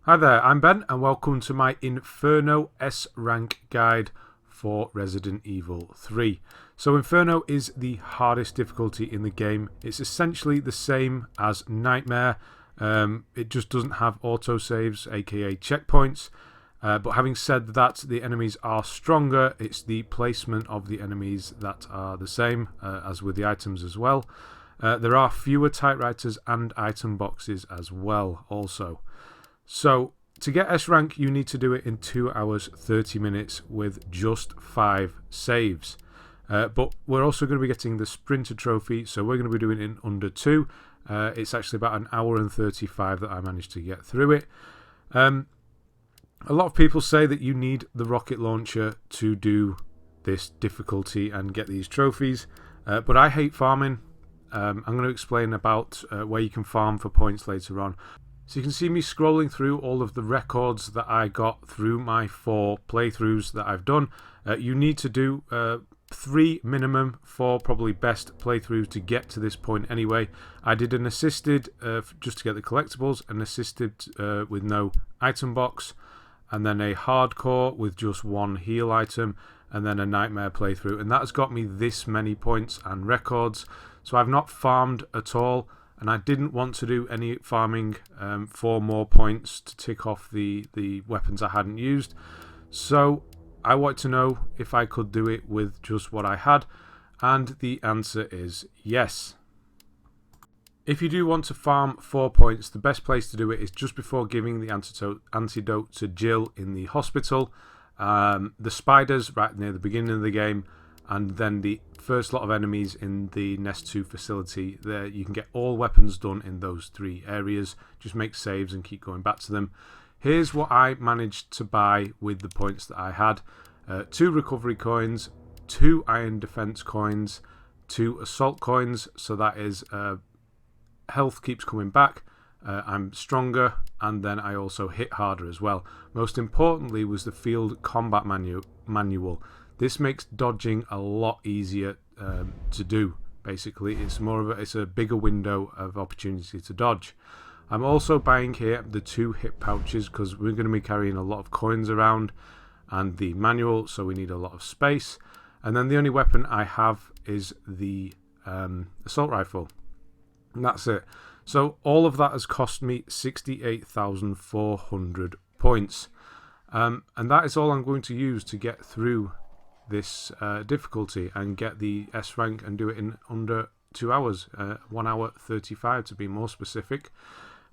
Hi there, I'm Ben and welcome to my Inferno S rank guide for Resident Evil 3. So Inferno is the hardest difficulty in the game. It's essentially the same as Nightmare. It just doesn't have autosaves, aka checkpoints. But having said that, the enemies are stronger. It's the placement of the enemies that are the same as with the items as well. There are fewer typewriters and item boxes as well also. So to get S rank you need to do it in 2 hours 30 minutes with just 5 saves. But we're also going to be getting the Sprinter trophy, so we're going to be doing it in under 2. It's actually about an hour and 35 that I managed to get through it. A lot of people say that you need the rocket launcher to do this difficulty and get these trophies, but I hate farming. I'm going to explain about where you can farm for points later on. So you can see me scrolling through all of the records that I got through my 4 playthroughs that I've done. You need to do 3 minimum, 4 probably best playthroughs to get to this point anyway. I did an assisted just to get the collectibles, an assisted with no item box, and then a hardcore with just 1 heal item, and then a nightmare playthrough. And that has got me this many points and records. So I've not farmed at all. And I didn't want to do any farming for more points to tick off the weapons I hadn't used. So I wanted to know if I could do it with just what I had. And the answer is yes. If you do want to farm 4 points, the best place to do it is just before giving the antidote to Jill in the hospital. The spiders right near the beginning of the game. And then the first lot of enemies in the Nest 2 facility. There you can get all weapons done in those 3 areas. Just make saves and keep going back to them. Here's what I managed to buy with the points that I had. 2 recovery coins, 2 iron defense coins, 2 assault coins. So that is health keeps coming back. I'm stronger, and then I also hit harder as well. Most importantly was the field combat manual. This makes dodging a lot easier to do. Basically, it's a bigger window of opportunity to dodge. I'm also buying here the 2 hip pouches because we're going to be carrying a lot of coins around, and the manual, so we need a lot of space. And then the only weapon I have is the assault rifle, and that's it. So all of that has cost me 68,400 points, and that is all I'm going to use to get through this difficulty and get the S rank and do it in under 2 hours, 1 hour 35 to be more specific.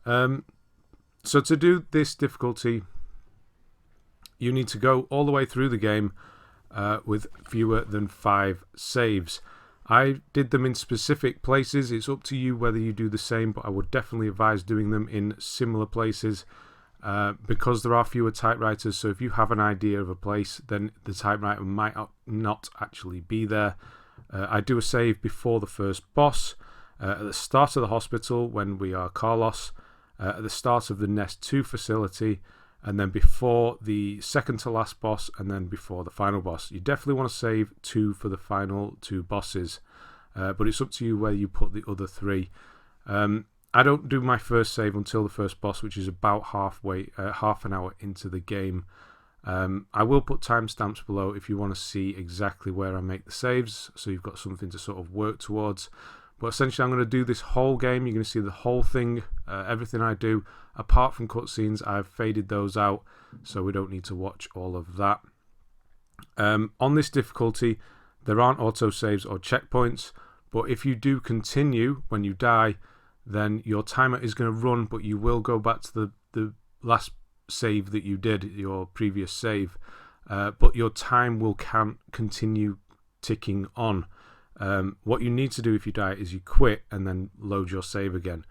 So to do this difficulty you need to go all the way through the game with fewer than 5 saves. I did them in specific places. It's up to you whether you do the same, but I would definitely advise doing them in similar places. Because there are fewer typewriters, so if you have an idea of a place, then the typewriter might not actually be there. I do a save before the first boss, at the start of the hospital when we are Carlos, at the start of the Nest 2 facility, and then before the second to last boss, and then before the final boss. You definitely want to save 2 for the final 2 bosses, but it's up to you where you put the other 3. I don't do my first save until the first boss, which is about half an hour into the game. I will put timestamps below if you want to see exactly where I make the saves, so you've got something to sort of work towards. But essentially I'm going to do this whole game. You're going to see the whole thing, everything I do. Apart from cutscenes, I've faded those out, so we don't need to watch all of that. On this difficulty, there aren't autosaves or checkpoints, but if you do continue when you die, then your timer is going to run, but you will go back to the last save that you did, your previous save, but your time will continue ticking on. What you need to do if you die is you quit and then load your save again.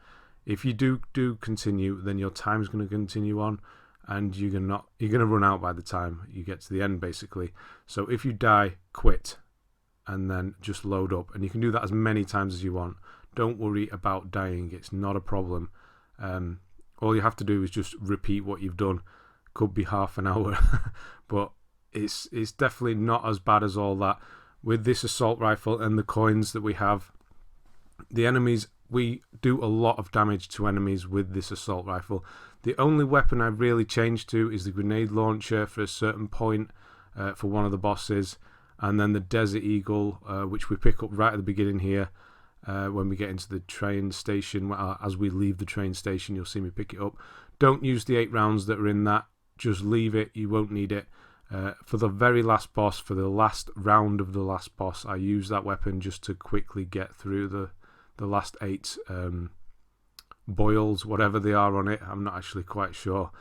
If you do continue, then your time is going to continue on, and you're going to run out by the time you get to the end, basically. So if you die, quit, and then just load up, and you can do that as many times as you want. Don't worry about dying, it's not a problem. All you have to do is just repeat what you've done. Could be half an hour, but it's definitely not as bad as all that. With this assault rifle and the coins that we have, the enemies we do a lot of damage to enemies with this assault rifle. The only weapon I've really changed to is the grenade launcher for a certain point for one of the bosses, and then the Desert Eagle, which we pick up right at the beginning here. When we get into the train station, as we leave the train station, you'll see me pick it up. Don't use the 8 rounds that are in that. Just leave it. You won't need it. For the very last boss, for the last round of the last boss, I use that weapon just to quickly get through the last 8 boils, whatever they are on it. I'm not actually quite sure.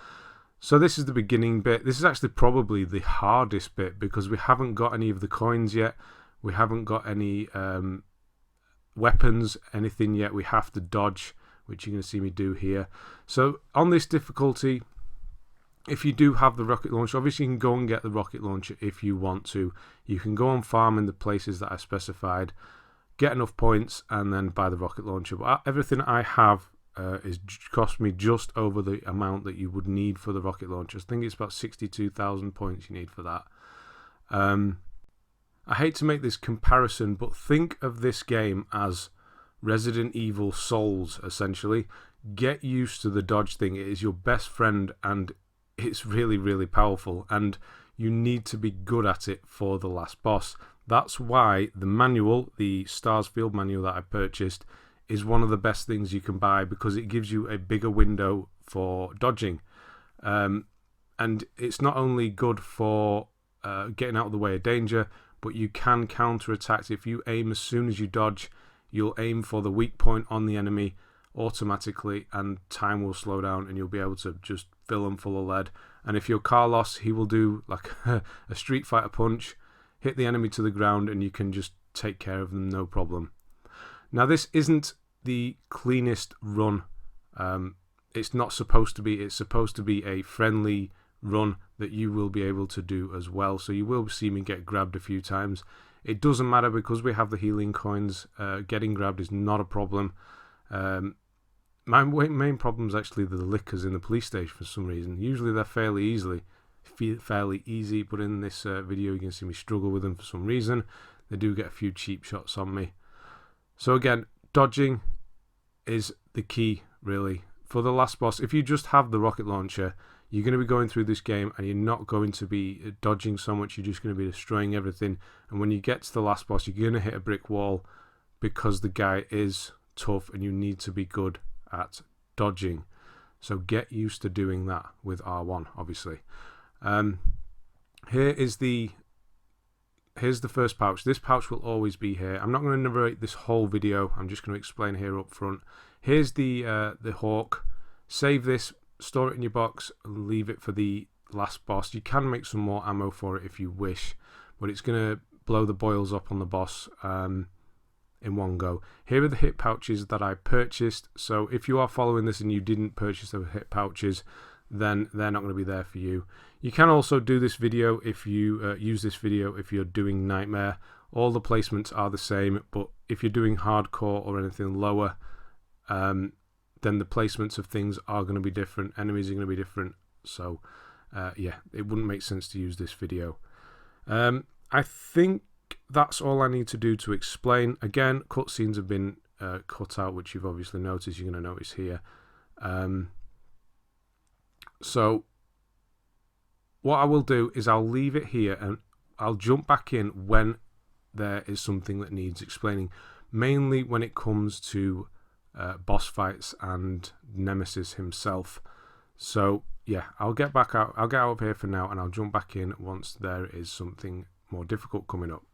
So this is the beginning bit. This is actually probably the hardest bit because we haven't got any of the coins yet. We haven't got any weapons, anything yet. We have to dodge, which you're going to see me do here. So on this difficulty, if you do have the rocket launcher, obviously you can go and get the rocket launcher if you want to. You can go and farm in the places that I specified, get enough points, and then buy the rocket launcher. But everything I have is cost me just over the amount that you would need for the rocket launcher. I think it's about 62,000 points you need for that. I hate to make this comparison, but think of this game as Resident Evil Souls, essentially. Get used to the dodge thing. It is your best friend, and it's really, really powerful, and you need to be good at it for the last boss. That's why the manual, the S.T.A.R.S field manual that I purchased, is one of the best things you can buy because it gives you a bigger window for dodging. And it's not only good for getting out of the way of danger, but you can counter-attack. If you aim as soon as you dodge, you'll aim for the weak point on the enemy automatically, and time will slow down, and you'll be able to just fill them full of lead. And if you're Carlos, he will do like a Street Fighter punch, hit the enemy to the ground, and you can just take care of them, no problem. Now, this isn't the cleanest run. It's not supposed to be. It's supposed to be a friendly run that you will be able to do as well. So you will see me get grabbed a few times. It doesn't matter because we have the healing coins. Getting grabbed is not a problem. My main problem is actually the lickers in the police station for some reason. Usually they're fairly easy, but in this video you can see me struggle with them for some reason. They do get a few cheap shots on me. So again, dodging is the key, really. For the last boss, if you just have the rocket launcher, you're going to be going through this game and you're not going to be dodging so much. You're just going to be destroying everything. And when you get to the last boss, you're going to hit a brick wall because the guy is tough and you need to be good at dodging. So get used to doing that with R1, obviously. Here's the first pouch. This pouch will always be here. I'm not going to narrate this whole video. I'm just going to explain here up front. Here's the Hawk. Save this, store it in your box, and leave it for the last boss. You can make some more ammo for it if you wish, but it's going to blow the boils up on the boss in one go. Here are the hit pouches that I purchased. So if you are following this and you didn't purchase the hit pouches, then they're not going to be there for you. You can also do this video if you use this video if you're doing Nightmare. All the placements are the same, but if you're doing hardcore or anything lower, then the placements of things are going to be different. Enemies are going to be different. So yeah, it wouldn't make sense to use this video. I think that's all I need to do to explain. Again, cutscenes have been cut out, which you've obviously noticed. You're going to notice here. So what I will do is I'll leave it here and I'll jump back in when there is something that needs explaining, mainly when it comes to boss fights and Nemesis himself. So yeah, I'll get out of here for now and I'll jump back in once there is something more difficult coming up.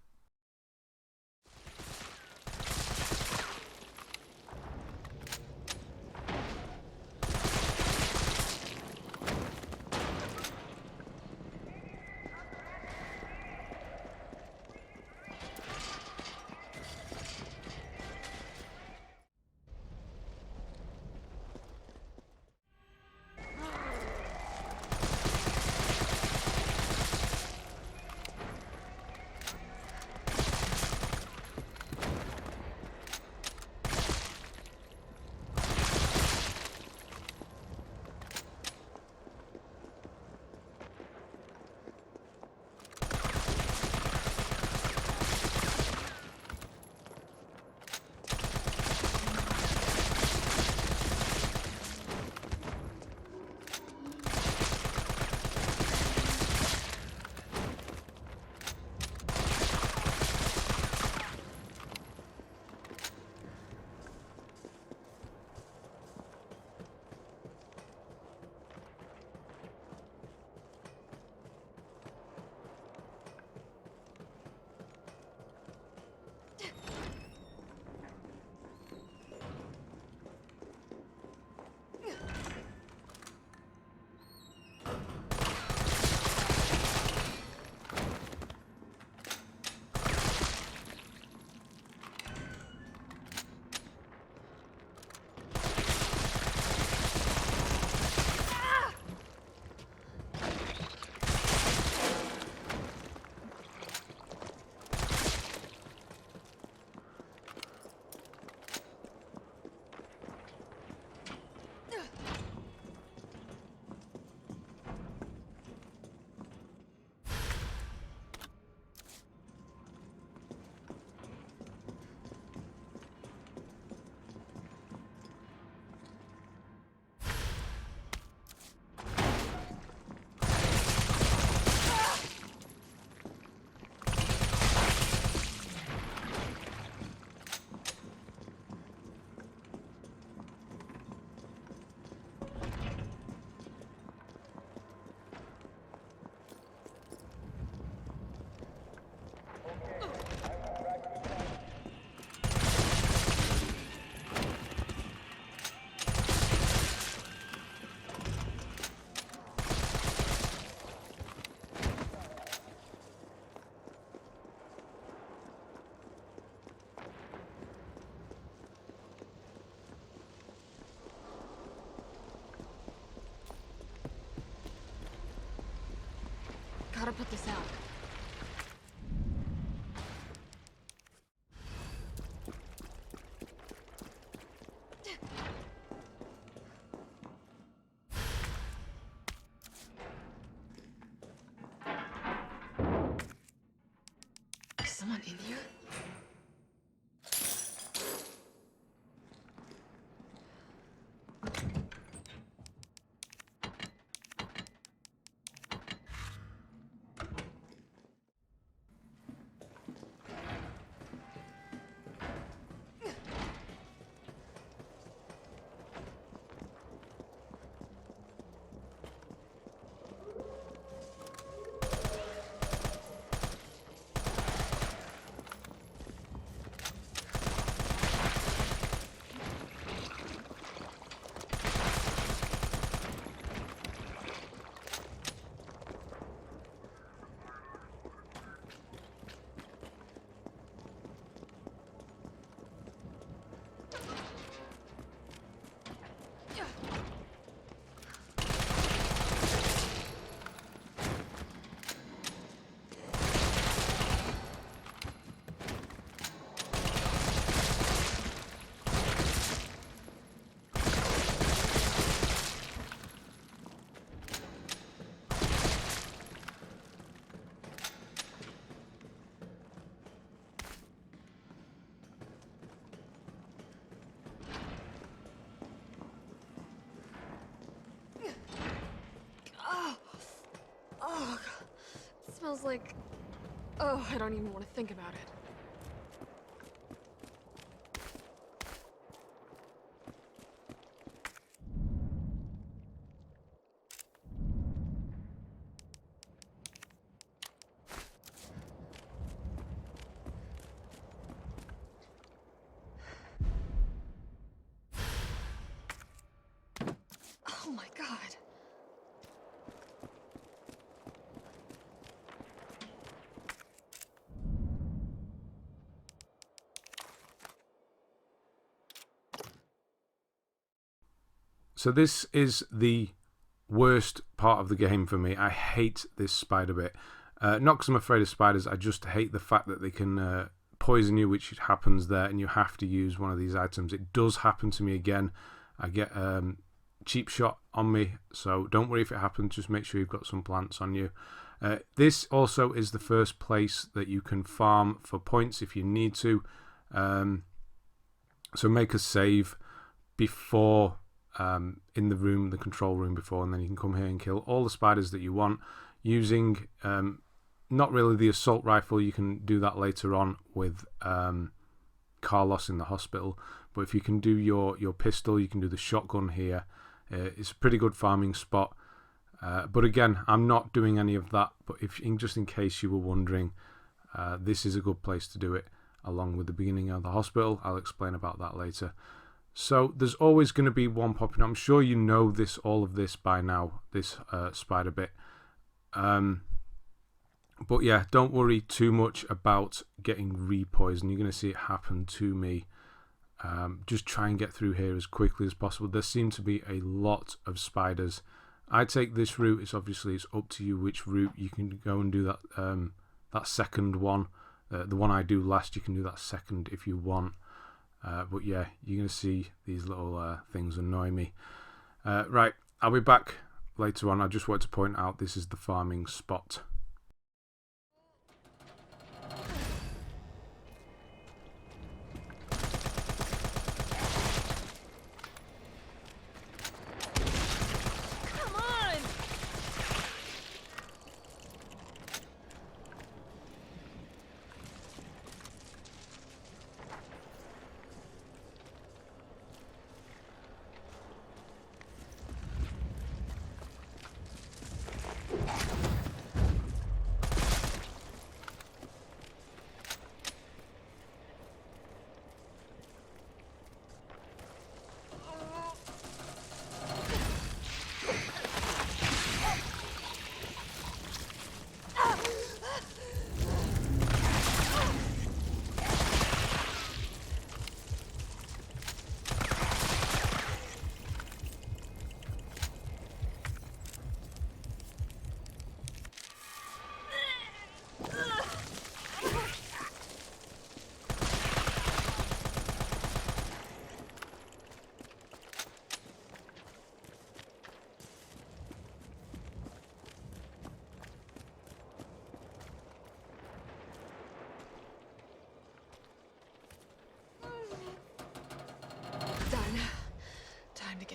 in here? Oh, it smells like... Oh, I don't even want to think about it. Oh my god. So this is the worst part of the game for me. I hate this spider bit. Not because I'm afraid of spiders, I just hate the fact that they can poison you, which happens there, and you have to use one of these items. It does happen to me again. I get cheap shot on me, so don't worry if it happens, just make sure you've got some plants on you. This also is the first place that you can farm for points if you need to. So make a save before... in the room, the control room before, and then you can come here and kill all the spiders that you want using not really the assault rifle. You can do that later on with Carlos in the hospital, but if you can do your pistol, you can do the shotgun here. It's a pretty good farming spot, but again, I'm not doing any of that, but just in case you were wondering, this is a good place to do it, along with the beginning of the hospital. I'll explain about that later. So there's always going to be one popping. I'm sure you know all of this by now, this spider bit. But yeah, don't worry too much about getting re-poisoned. You're going to see it happen to me. Just try and get through here as quickly as possible. There seem to be a lot of spiders. I take this route. It's up to you which route. You can go and do that that second one. The one I do last, you can do that second if you want. But yeah, you're going to see these little things annoy me. Right, I'll be back later on. I just wanted to point out this is the farming spot.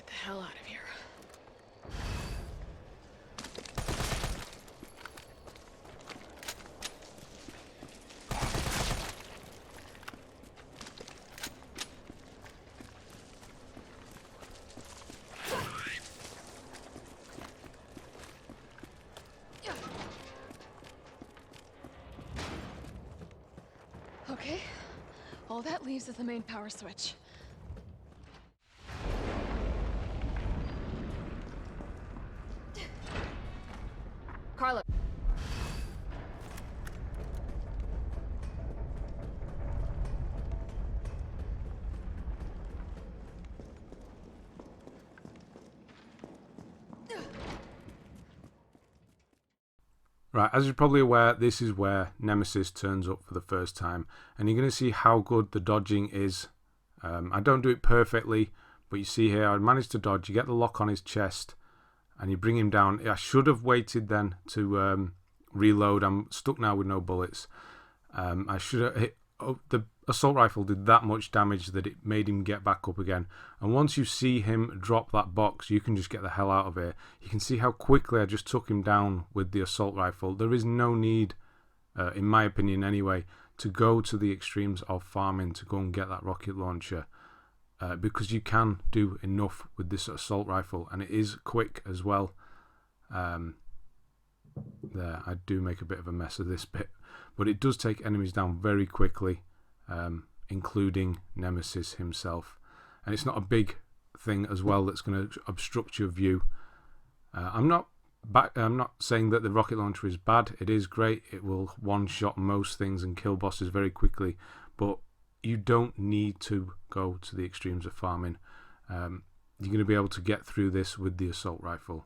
get the hell out of here. Okay, all that leaves is the main power switch. Carlo. Right, as you're probably aware, this is where Nemesis turns up for the first time, and you're going to see how good the dodging is. I don't do it perfectly, but you see here, I managed to dodge. You get the lock on his chest, and you bring him down. I should have waited then to reload. I'm stuck now with no bullets. I should have hit. Oh, the assault rifle did that much damage that it made him get back up again. And once you see him drop that box, you can just get the hell out of here. You can see how quickly I just took him down with the assault rifle. There is no need, in my opinion anyway, to go to the extremes of farming to go and get that rocket launcher. Because you can do enough with this assault rifle, and it is quick as well. There, I do make a bit of a mess of this bit, but it does take enemies down very quickly, including Nemesis himself. And it's not a big thing as well that's going to obstruct your view. I'm not saying that the rocket launcher is bad. It is great. It will one-shot most things and kill bosses very quickly, but you don't need to go to the extremes of farming. You're going to be able to get through this with the assault rifle.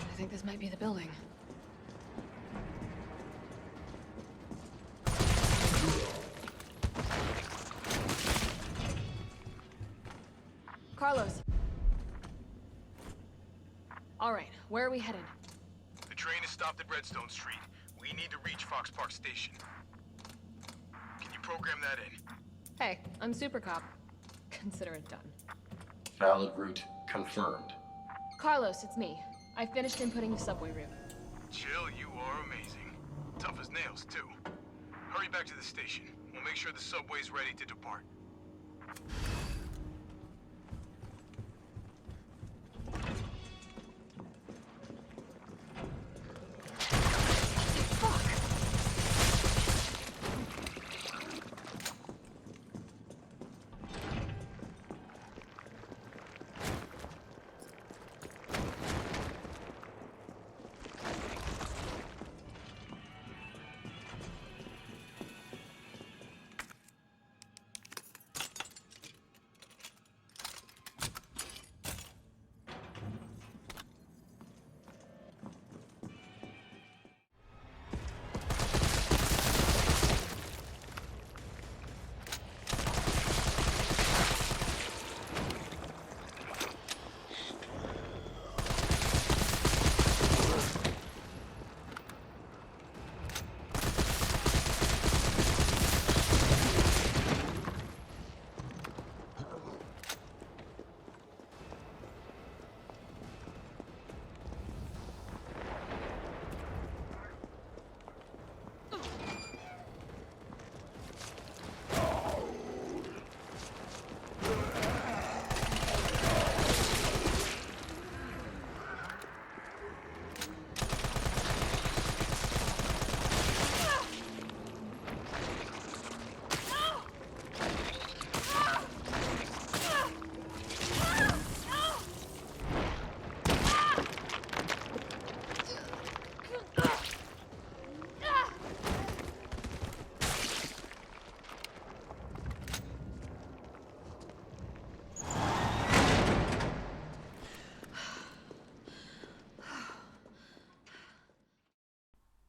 I think this might be the building. Carlos. All right, where are we headed? The train is stopped at Redstone Street. We need to reach Fox Park Station. Can you program that in? Hey, I'm Super Cop. Consider it done. Valid route confirmed. Carlos, it's me. I finished inputting the subway route. Jill, you are amazing. Tough as nails, too. Hurry back to the station. We'll make sure the subway's ready to depart.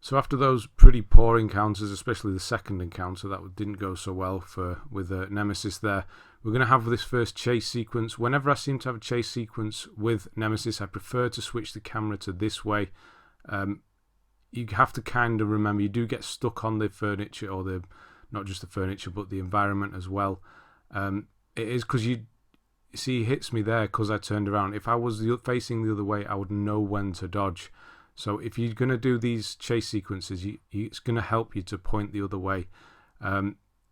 So after those pretty poor encounters, especially the second encounter that didn't go so well with Nemesis there, we're going to have this first chase sequence. Whenever I seem to have a chase sequence with Nemesis, I prefer to switch the camera to this way. You have to kind of remember, you do get stuck on the furniture, or not just the furniture, but the environment as well. It is because you see, he hits me there because I turned around. If I was facing the other way, I would know when to dodge. So if you're going to do these chase sequences, it's going to help you to point the other way.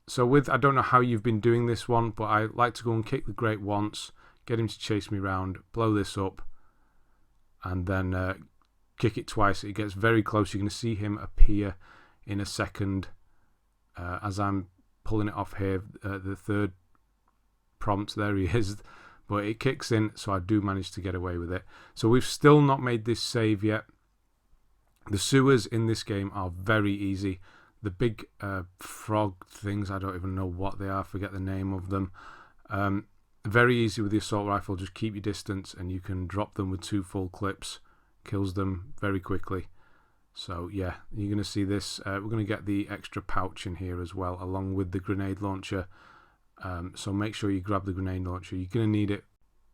So I don't know how you've been doing this one, but I like to go and kick the grate once, get him to chase me round, blow this up, and then kick it twice. It gets very close. You're going to see him appear in a second as I'm pulling it off here. The third prompt, there he is, but it kicks in, so I do manage to get away with it. So we've still not made this save yet. The sewers in this game are very easy. The big frog things, I don't even know what they are, forget the name of them. Very easy with the assault rifle. Just keep your distance and you can drop them with 2 full clips. Kills them very quickly. So yeah, you're going to see this. We're going to get the extra pouch in here as well, along with the grenade launcher. So make sure you grab the grenade launcher. You're going to need it.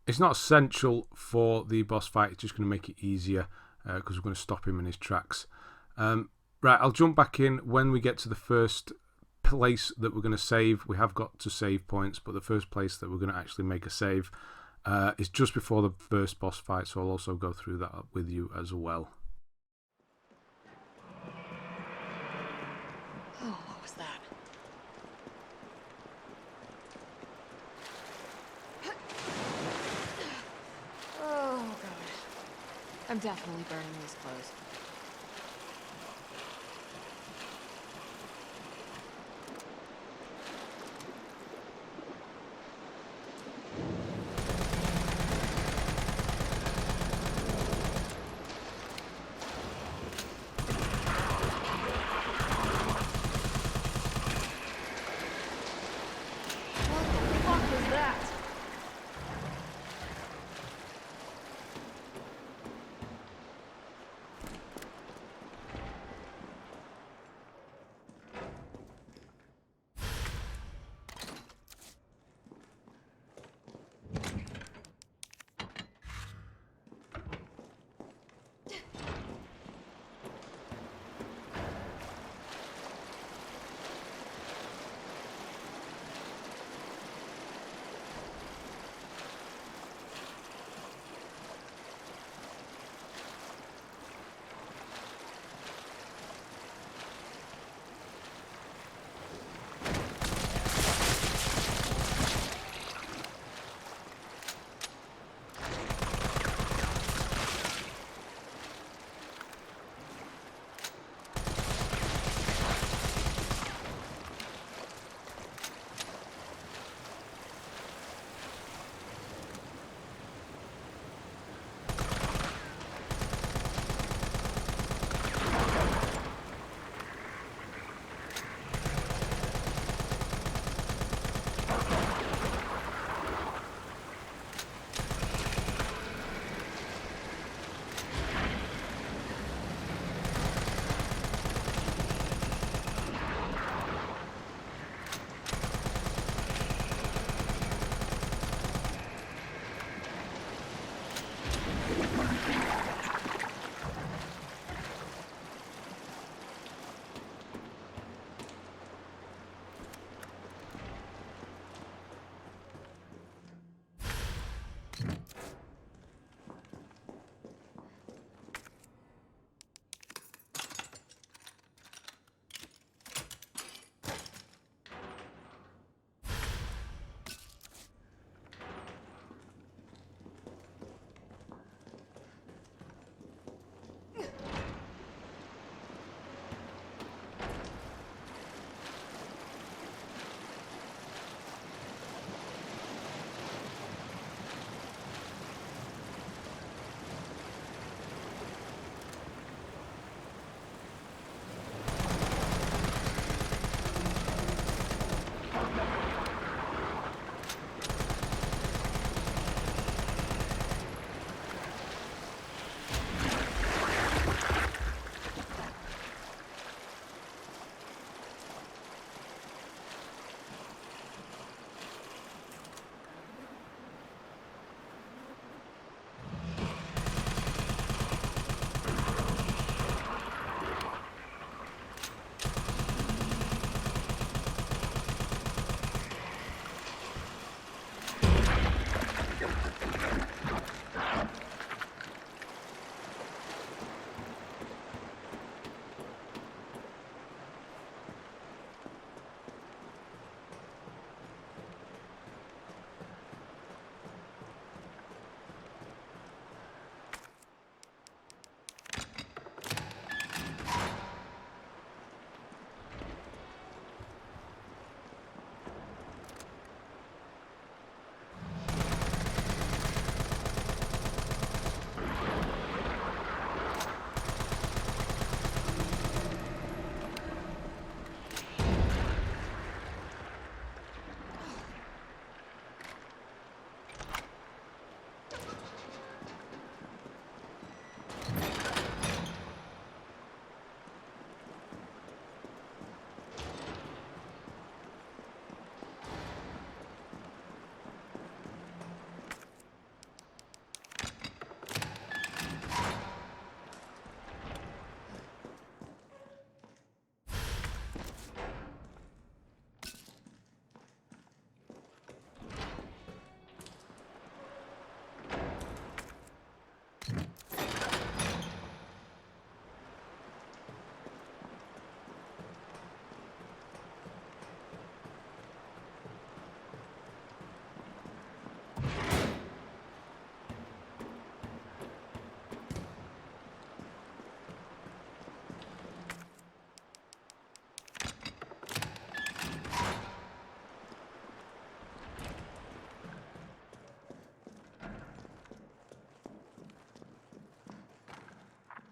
It's not essential for the boss fight. It's just going to make it easier because we're going to stop him in his tracks. Right, I'll jump back in when we get to the first place that we're going to save. We have got to save points, but the first place that we're going to actually make a save is just before the first boss fight, so I'll also go through that with you as well. Oh, what was that? Oh, God. I'm definitely burning these clothes.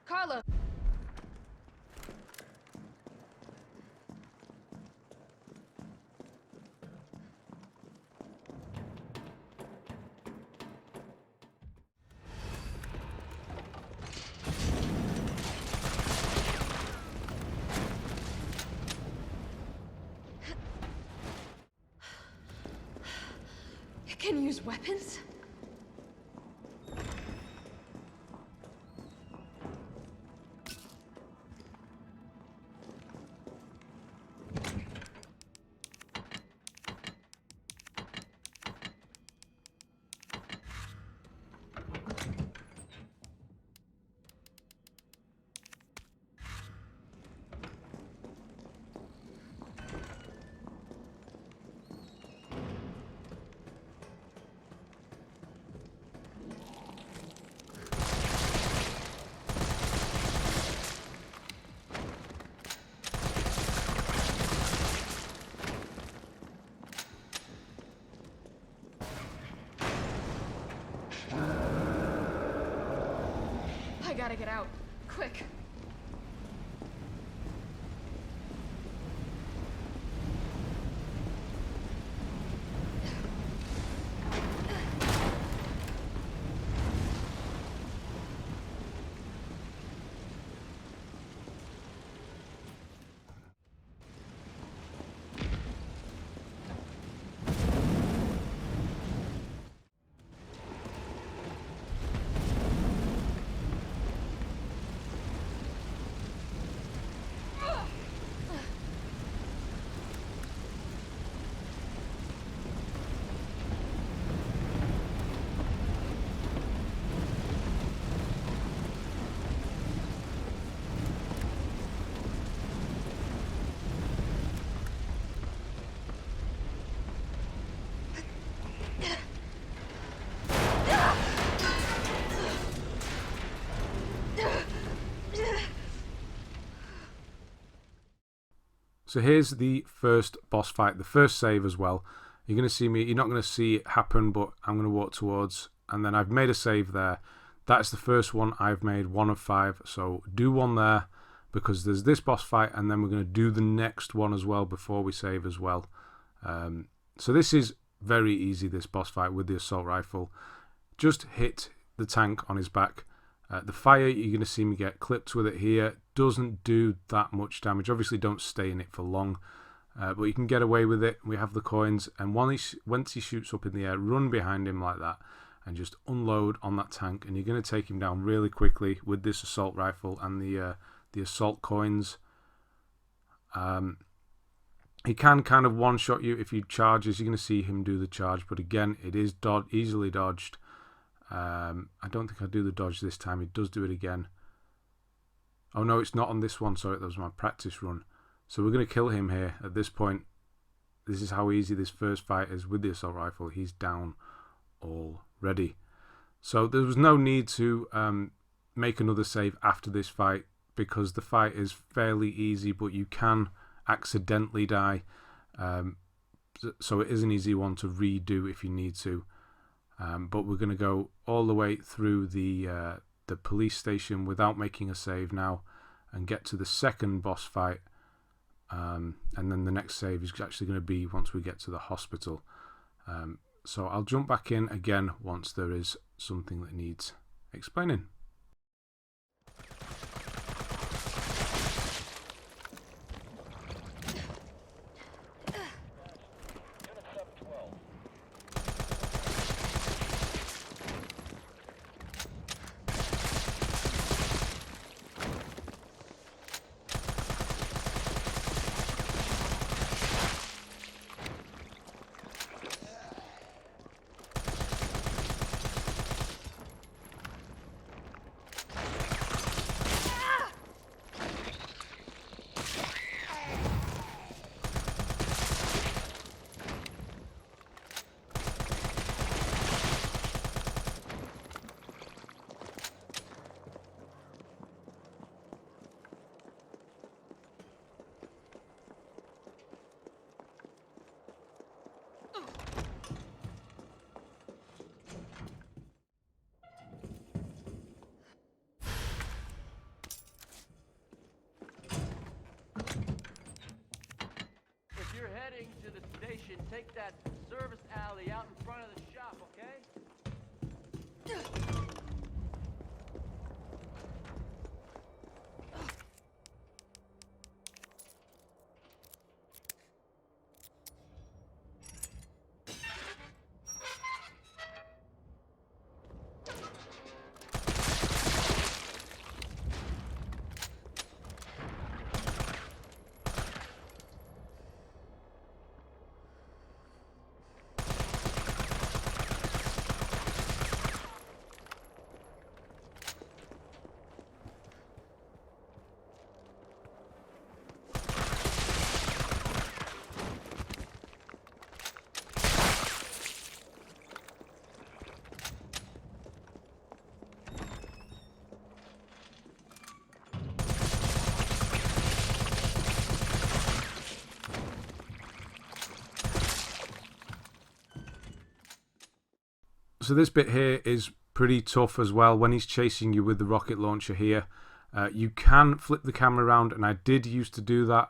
Carla! It can use weapons? I gotta get out. Quick. So here's the first boss fight, the first save as well. You're going to see me, you're not going to see it happen, but I'm going to walk towards, and then I've made a save there. That's the first one I've made, 1 of 5. So do one there, because there's this boss fight, and then we're going to do the next one as well before we save as well. So this is very easy, this boss fight with the assault rifle. Just hit the tank on his back. The fire, you're going to see me get clipped with it here. Doesn't do that much damage. Obviously, don't stay in it for long. But you can get away with it. We have the coins. And once he shoots up in the air, run behind him like that. And just unload on that tank. And you're going to take him down really quickly with this assault rifle and the assault coins. He can kind of one-shot you if he charges. You're going to see him do the charge. But again, it is easily dodged. I don't think I'll do the dodge this time. It does do it again. Oh no, it's not on this one. Sorry, that was my practice run. So we're going to kill him here at this point. This is how easy this first fight is with the assault rifle. He's down already. So there was no need to make another save after this fight, because the fight is fairly easy, but you can accidentally die. So it is an easy one to redo if you need to. But we're going to go all the way through the police station without making a save now, and get to the second boss fight. And then the next save is actually going to be once we get to the hospital. So I'll jump back in again once there is something that needs explaining. take that service alley out in front of the shop, okay? So this bit here is pretty tough as well. When he's chasing you with the rocket launcher here, you can flip the camera around, and I did used to do that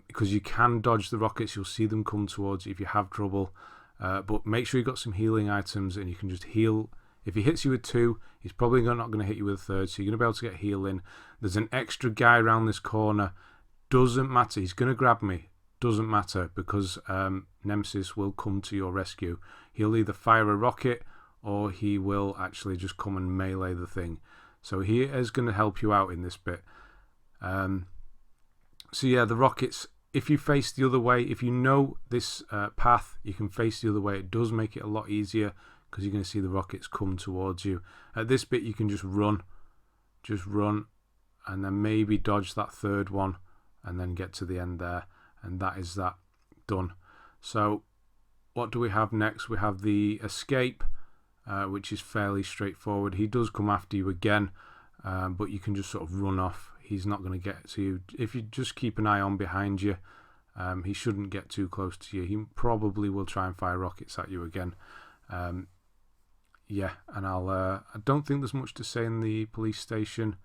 because you can dodge the rockets. You'll see them come towards you if you have trouble. But make sure you've got some healing items, and you can just heal. If he hits you with 2, he's probably not going to hit you with a 3rd, so you're going to be able to get heal in. There's an extra guy around this corner. Doesn't matter. He's going to grab me. Doesn't matter, because Nemesis will come to your rescue. He'll either fire a rocket or he will actually just come and melee the thing. So he is going to help you out in this bit. So yeah, the rockets, if you face the other way, if you know this path, you can face the other way. It does make it a lot easier because you're going to see the rockets come towards you. At this bit, you can just run, and then maybe dodge that 3rd one and then get to the end there. And that is that done. So what do we have next? We have the escape, which is fairly straightforward. He does come after you again, but you can just sort of run off. He's not going to get to you. If you just keep an eye on behind you, he shouldn't get too close to you. He probably will try and fire rockets at you again. Yeah, and I don't think there's much to say in the police station.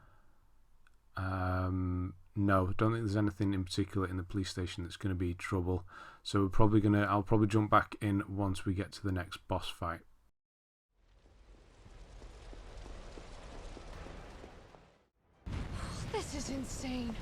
No, I don't think there's anything in particular in the police station that's going to be trouble. So I'll probably jump back in once we get to the next boss fight. This is insane.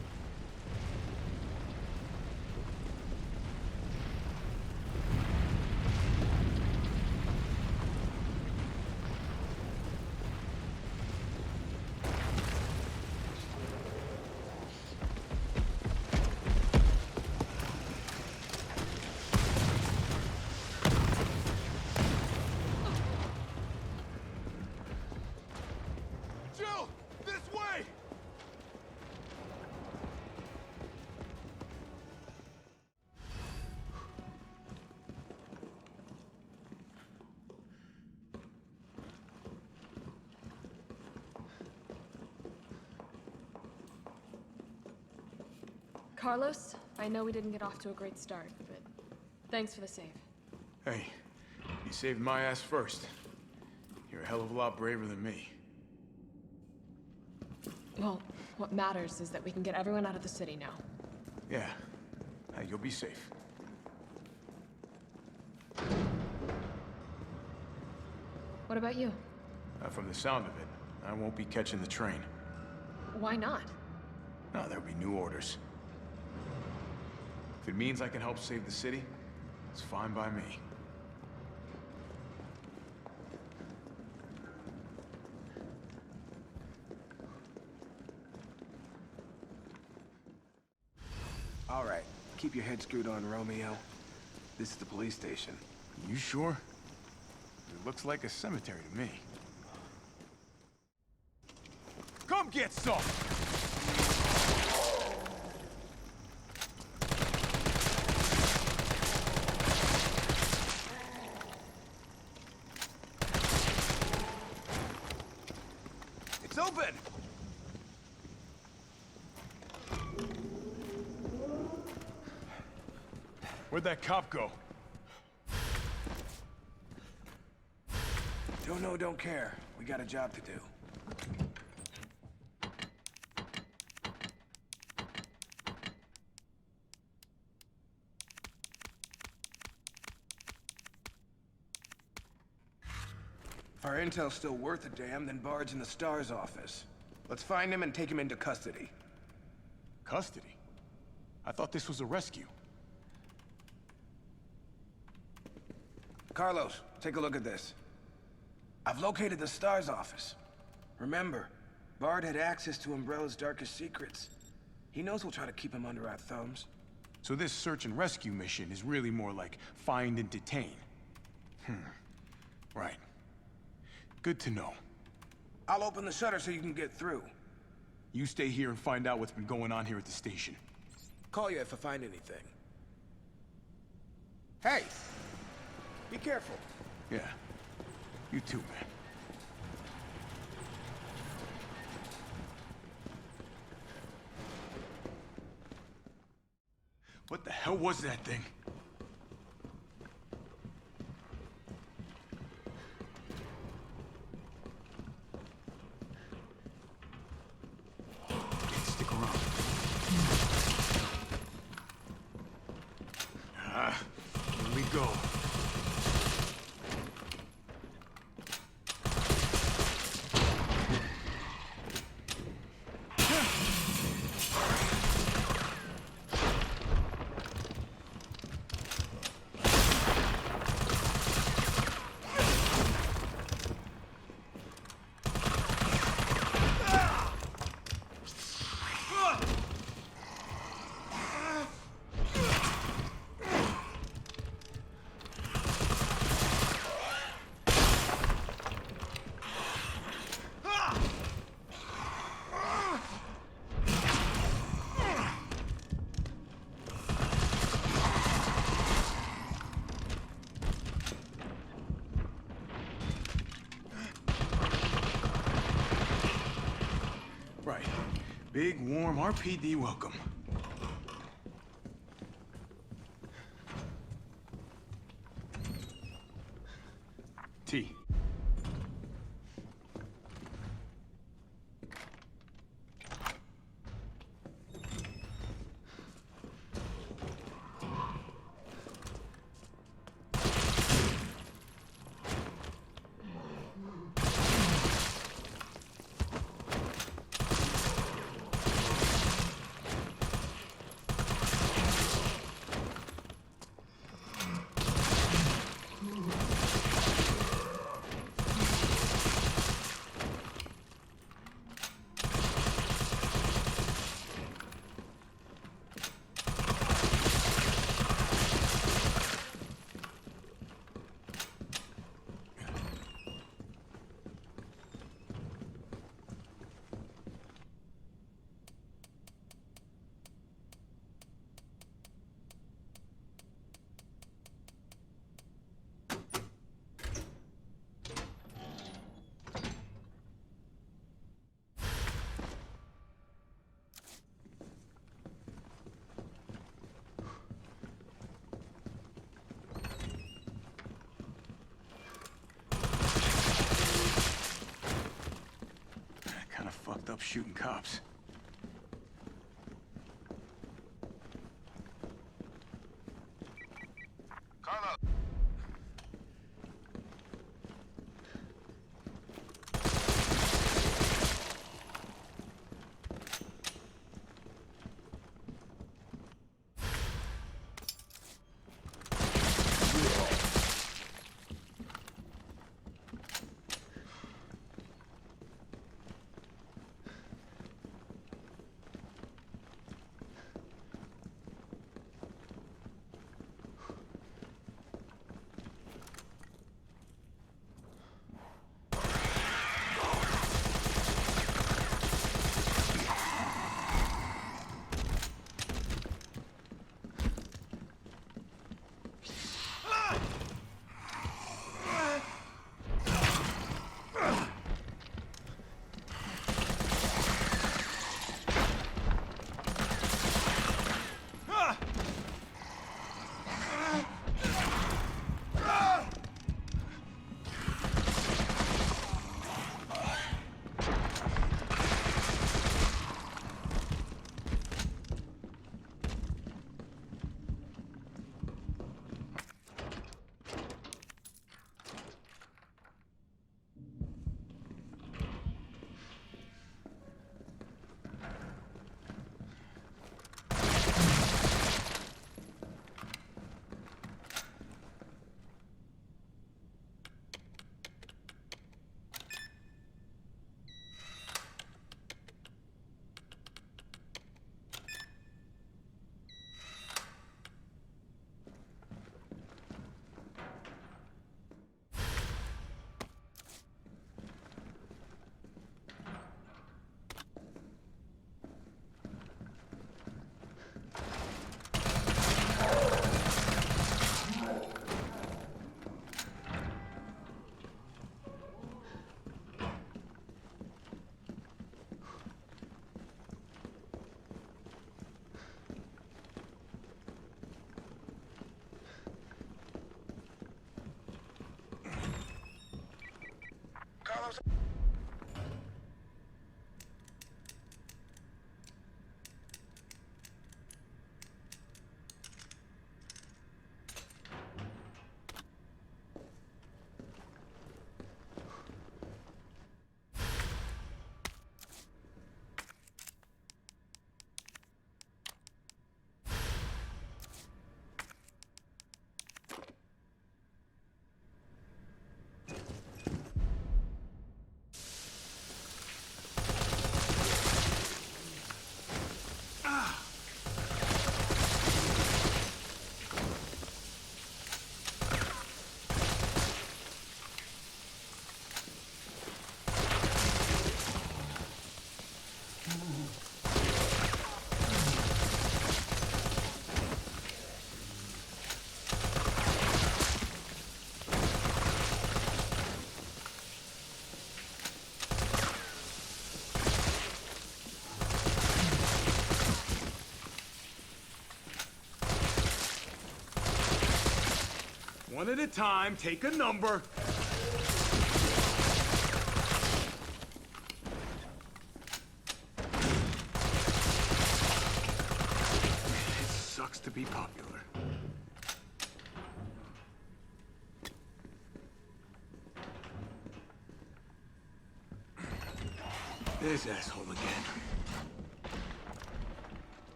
Carlos, I know we didn't get off to a great start, but thanks for the save. Hey, you saved my ass first. You're a hell of a lot braver than me. Well, what matters is that we can get everyone out of the city now. Yeah. Hey, you'll be safe. What about you? From the sound of it, I won't be catching the train. Why not? No, there'll be new orders. If it means I can help save the city, it's fine by me. All right, keep your head screwed on, Romeo. This is the police station. You sure? It looks like a cemetery to me. Come get some! It's open! Where'd that cop go? Don't know, don't care. We got a job to do. If our intel's still worth a damn, then Bard's in the S.T.A.R.S office. Let's find him and take him into custody. Custody? I thought this was a rescue. Carlos, take a look at this. I've located the S.T.A.R.S office. Remember, Bard had access to Umbrella's darkest secrets. He knows we'll try to keep him under our thumbs. So this search and rescue mission is really more like find and detain. Right. Good to know. I'll open the shutter so you can get through. You stay here and find out what's been going on here at the station. Call you if I find anything. Hey! Be careful. Yeah. You too, man. What the hell was that thing? Stick around. Here we go. Right. Big, warm RPD welcome. T. Fucked up shooting cops. Carlos. One at a time, take a number. It sucks to be popular. This asshole again.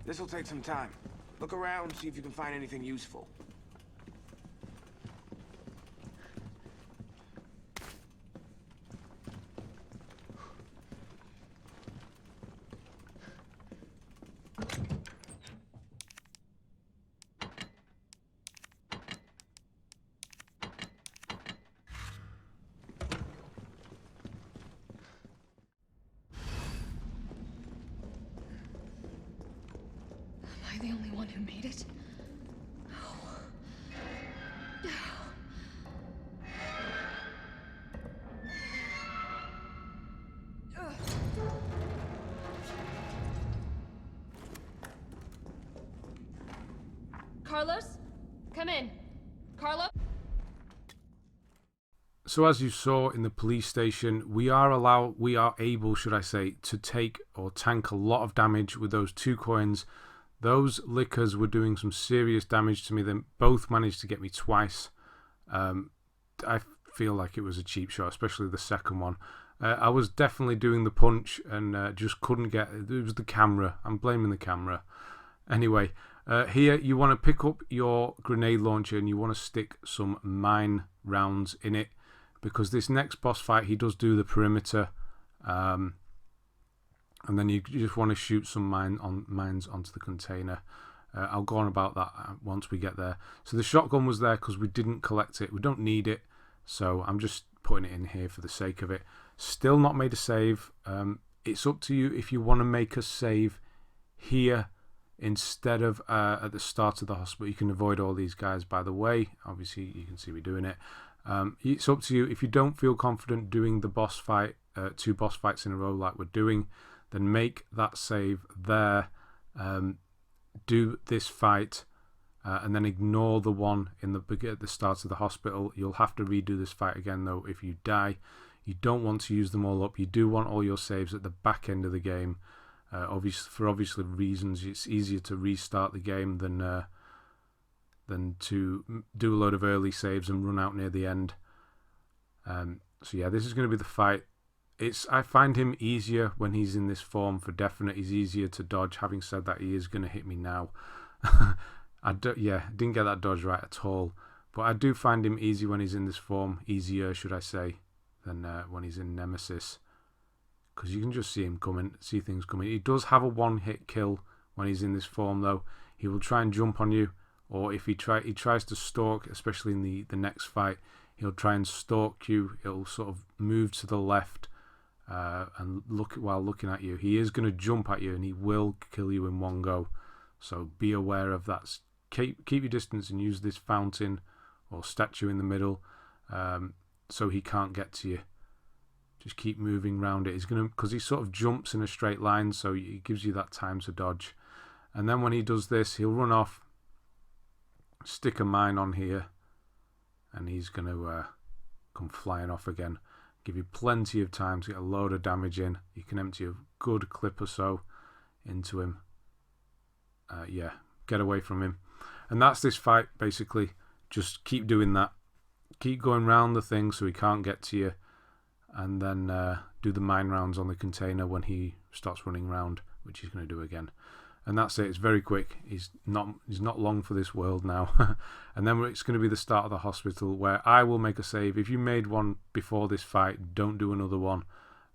This'll take some time. Look around, see if you can find anything useful. Am I the only one who made it? Carlos? Come in. Carlos? So as you saw in the police station, we are able, should I say, to take or tank a lot of damage with those 2 coins. Those liquors were doing some serious damage to me. They both managed to get me twice. I feel like it was a cheap shot, especially the second one. I was definitely doing the punch and just couldn't get it. It was the camera. I'm blaming the camera. Anyway, here you want to pick up your grenade launcher and you want to stick some mine rounds in it, because this next boss fight, he does do the perimeter. And then you just want to shoot some mines onto the container. I'll go on about that once we get there. So the shotgun was there because we didn't collect it. We don't need it. So I'm just putting it in here for the sake of it. Still not made a save. It's up to you if you want to make a save here instead of at the start of the hospital. You can avoid all these guys, by the way. Obviously, you can see me doing it. It's up to you. If you don't feel confident doing the boss fight, 2 boss fights in a row like we're doing, then make that save there. Do this fight and then ignore the one at the start of the hospital. You'll have to redo this fight again though if you die. You don't want to use them all up. You do want all your saves at the back end of the game. For obviously reasons, it's easier to restart the game than to do a load of early saves and run out near the end. So yeah, this is going to be the fight. I find him easier when he's in this form for definite. He's easier to dodge. Having said that, he is going to hit me now. Didn't get that dodge right at all. But I do find him easy when he's in this form. Easier, should I say, than when he's in Nemesis. Because you can just see him coming, see things coming. He does have a one-hit kill when he's in this form, though. He will try and jump on you, or if he tries to stalk, especially in the next fight, he'll try and stalk you. He'll sort of move to the left and look while looking at you. He is going to jump at you, and he will kill you in one go. So be aware of that. Keep your distance and use this fountain or statue in the middle, so he can't get to you. Just keep moving around it. He's gonna, because he sort of jumps in a straight line, so it gives you that time to dodge. And then when he does this, he'll run off, stick a mine on here, and he's gonna come flying off again. Give you plenty of time to get a load of damage in. You can empty a good clip or so into him. Yeah, get away from him. And that's this fight, basically. Just keep doing that. Keep going round the thing so he can't get to you. And then do the mine rounds on the container when he starts running around, which he's going to do again. And that's it. It's very quick. He's not long for this world now. And then it's going to be the start of the hospital, where I will make a save. If you made one before this fight, don't do another one.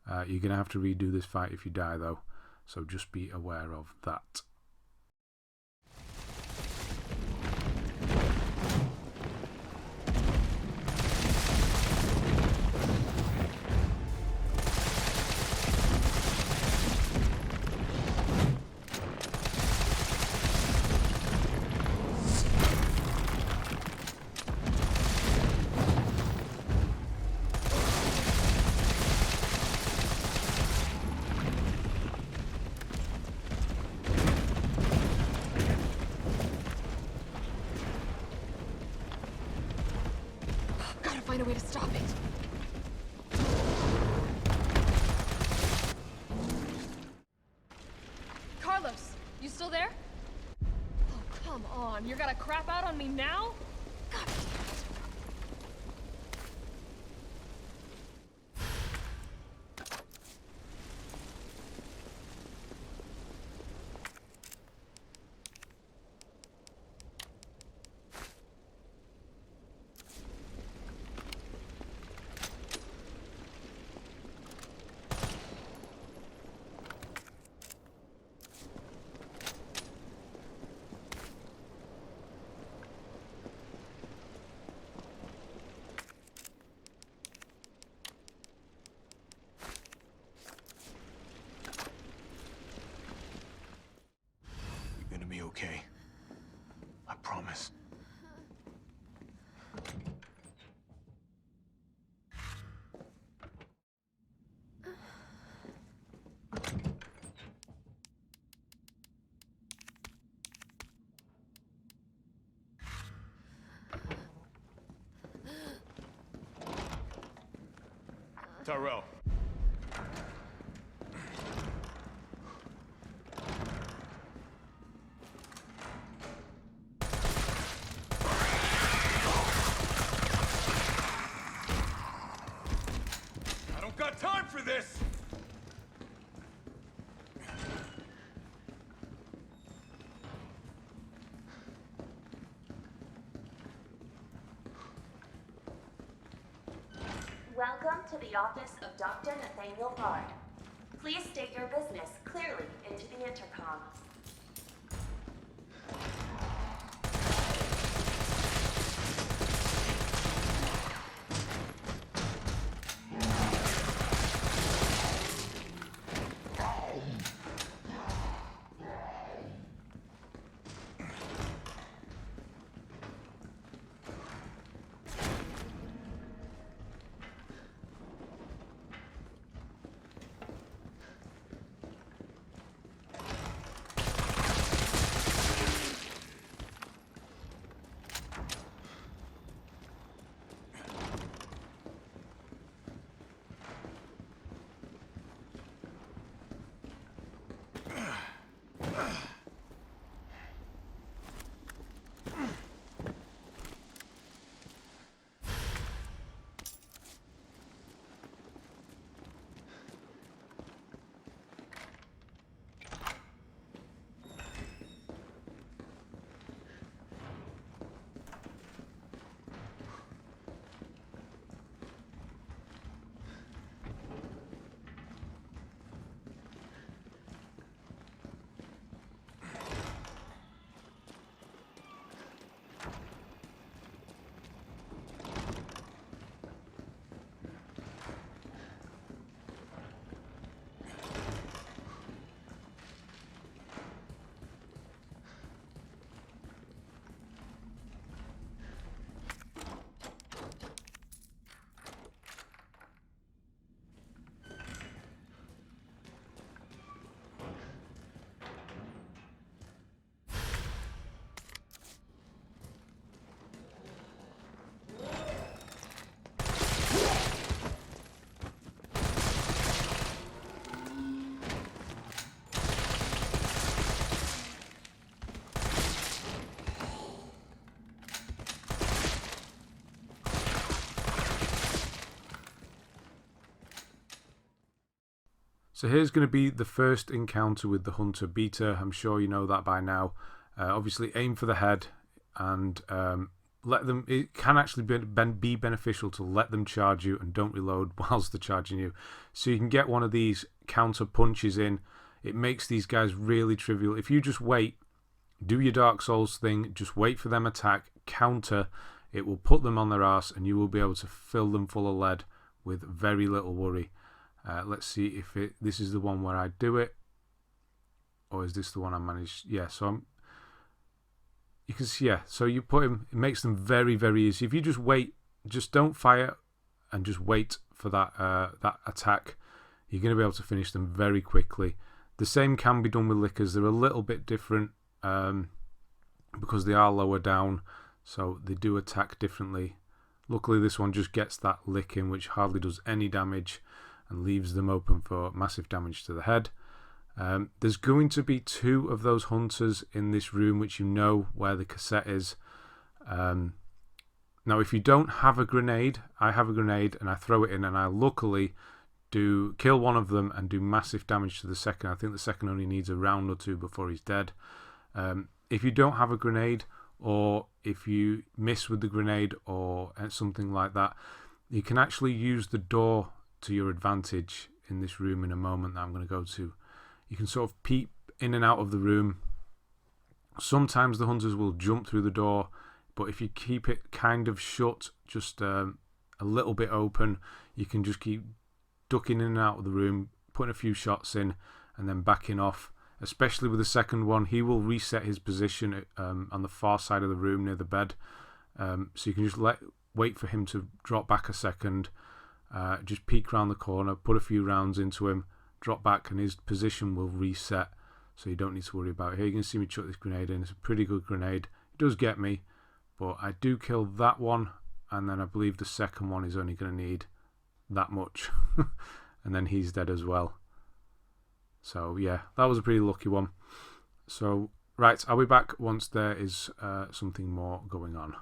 You're going to have to redo this fight if you die, though. So just be aware of that. Find a way to stop it. Carlos, you still there? Oh, come on. You're gonna crap out on me now? God damn it. Be okay. I promise. Tyrell. Got time for this! Welcome to the office of Dr. Nathaniel Bard. Please state your business clearly into the intercom. So here's going to be the first encounter with the Hunter Beta. I'm sure you know that by now. Obviously aim for the head and let them. It can actually be beneficial to let them charge you and don't reload whilst they're charging you. So you can get one of these counter punches in. It makes these guys really trivial. If you just wait, do your Dark Souls thing, just wait for them attack, counter, it will put them on their arse and you will be able to fill them full of lead with very little worry. Let's see if this is the one where I do it, or is this the one I managed? Yeah, so you can see, yeah, so you put him, it makes them very, very easy. If you just wait, just don't fire and just wait for that attack, you're going to be able to finish them very quickly. The same can be done with lickers. They're a little bit different because they are lower down, so they do attack differently. Luckily this one just gets that lick in, which hardly does any damage and leaves them open for massive damage to the head. There's going to be 2 of those hunters in this room, which you know where the cassette is. Now if you don't have a grenade, I have a grenade and I throw it in, and I luckily do kill one of them and do massive damage to the second. I think the second only needs a round or 2 before he's dead. If you don't have a grenade, or if you miss with the grenade or something like that, you can actually use the door to your advantage in this room in a moment that I'm going to go to. You can sort of peep in and out of the room. Sometimes the hunters will jump through the door, but if you keep it kind of shut, just a little bit open, you can just keep ducking in and out of the room, putting a few shots in and then backing off. Especially with the second one, he will reset his position on the far side of the room near the bed, so you can just wait for him to drop back a second, just peek around the corner, put a few rounds into him, drop back, and his position will reset, so you don't need to worry about it. Here you can see me chuck this grenade in. It's a pretty good grenade. It does get me, but I do kill that one, and then I believe the second one is only going to need that much and then he's dead as well. So yeah, that was a pretty lucky one. So right, I'll be back once there is something more going on.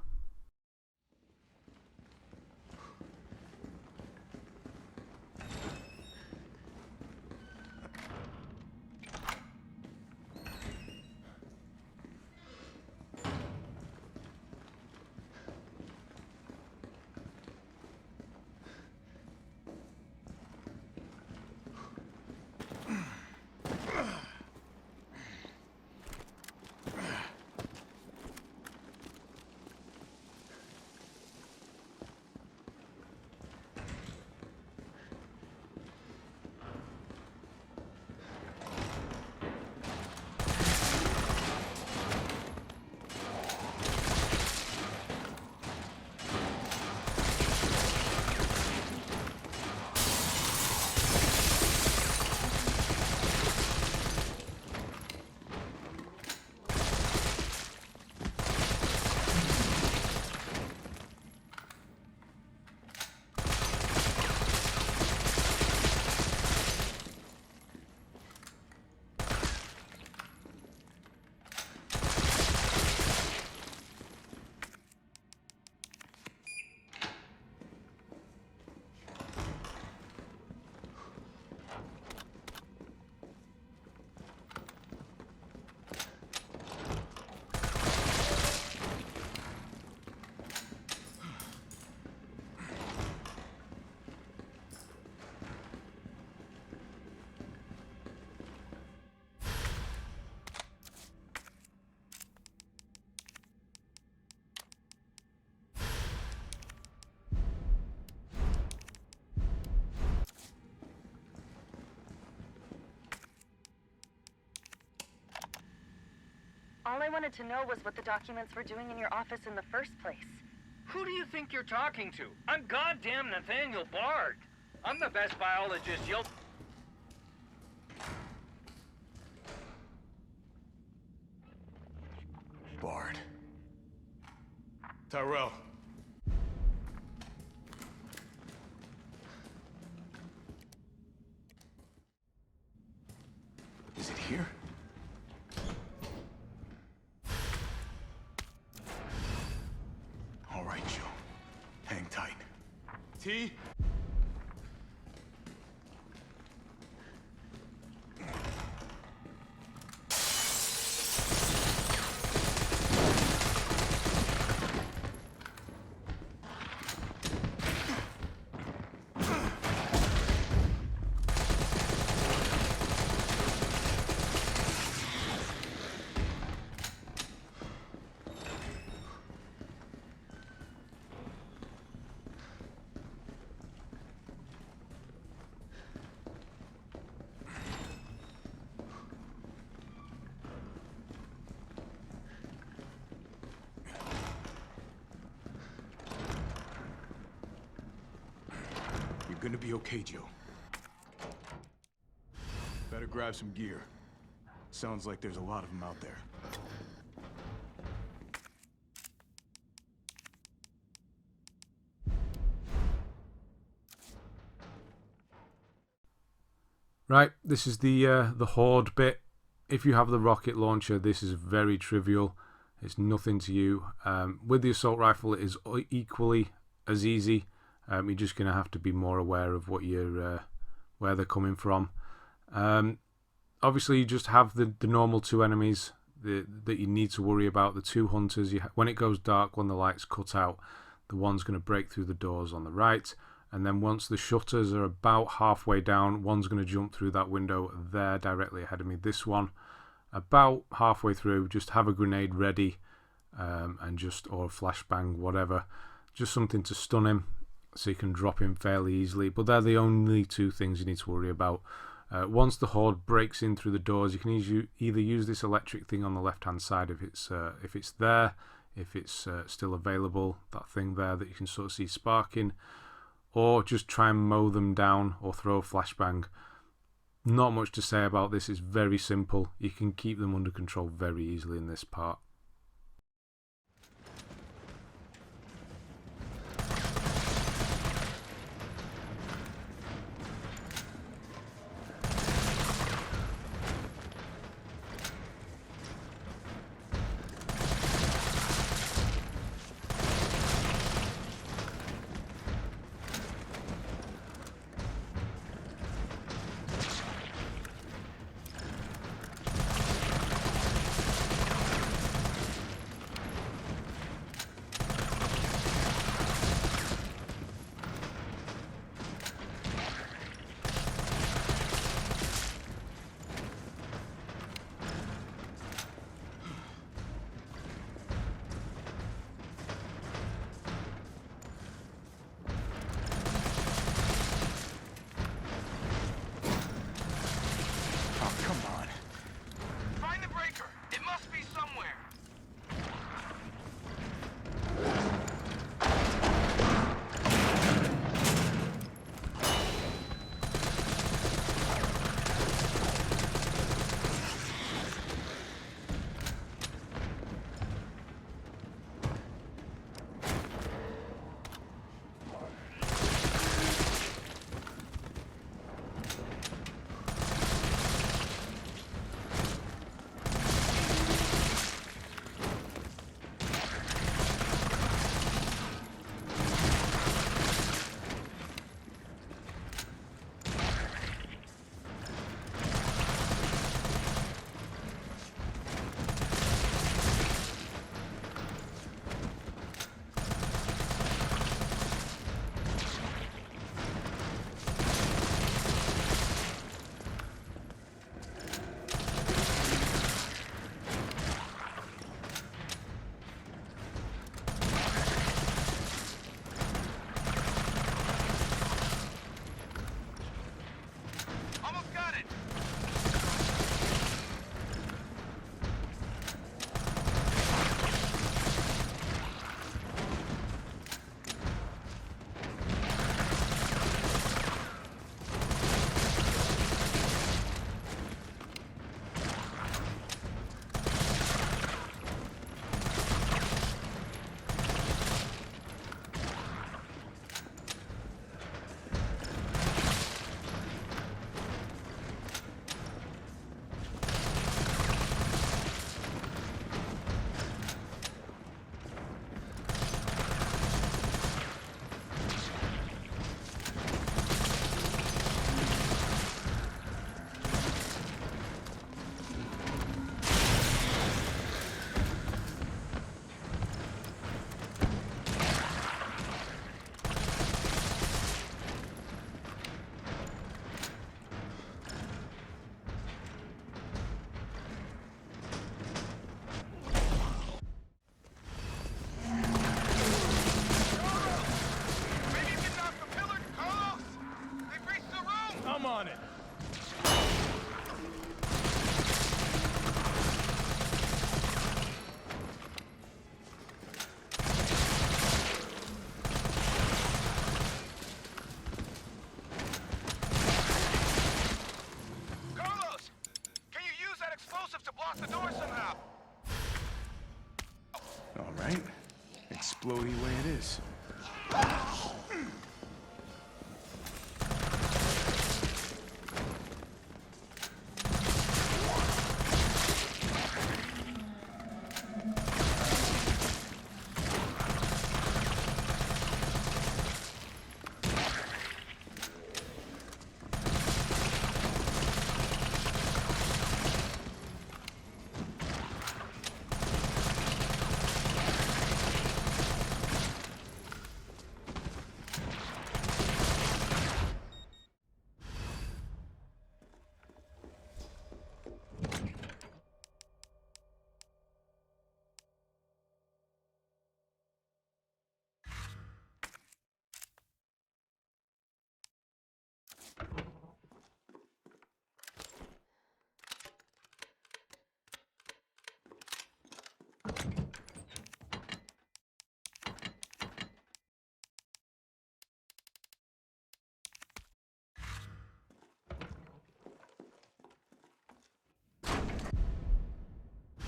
All I wanted to know was what the documents were doing in your office in the first place. Who do you think you're talking to? I'm goddamn Nathaniel Bard. I'm the best biologist you'll... Bard. Tyrell. Is it here? All right, Joe. Hang tight. T? You're gonna be okay, Joe. Better grab some gear. Sounds like there's a lot of them out there. Right, this is the horde bit. If you have the rocket launcher, this is very trivial. It's nothing to you. With the assault rifle, it is equally as easy. You're just going to have to be more aware of what you're, where they're coming from. Obviously, you just have the normal two enemies that you need to worry about. The two hunters. When it goes dark, when the lights cut out, the one's going to break through the doors on the right. And then once the shutters are about halfway down, one's going to jump through that window there directly ahead of me. This one, about halfway through, just have a grenade ready, and just, or a flashbang, whatever. Just something to stun him so you can drop him fairly easily. But they're the only two things you need to worry about. Once the horde breaks in through the doors, you can either use this electric thing on the left-hand side if it's there, if it's still available, that thing there that you can sort of see sparking, or just try and mow them down or throw a flashbang. Not much to say about this. It's very simple. You can keep them under control very easily in this part. floaty way it is.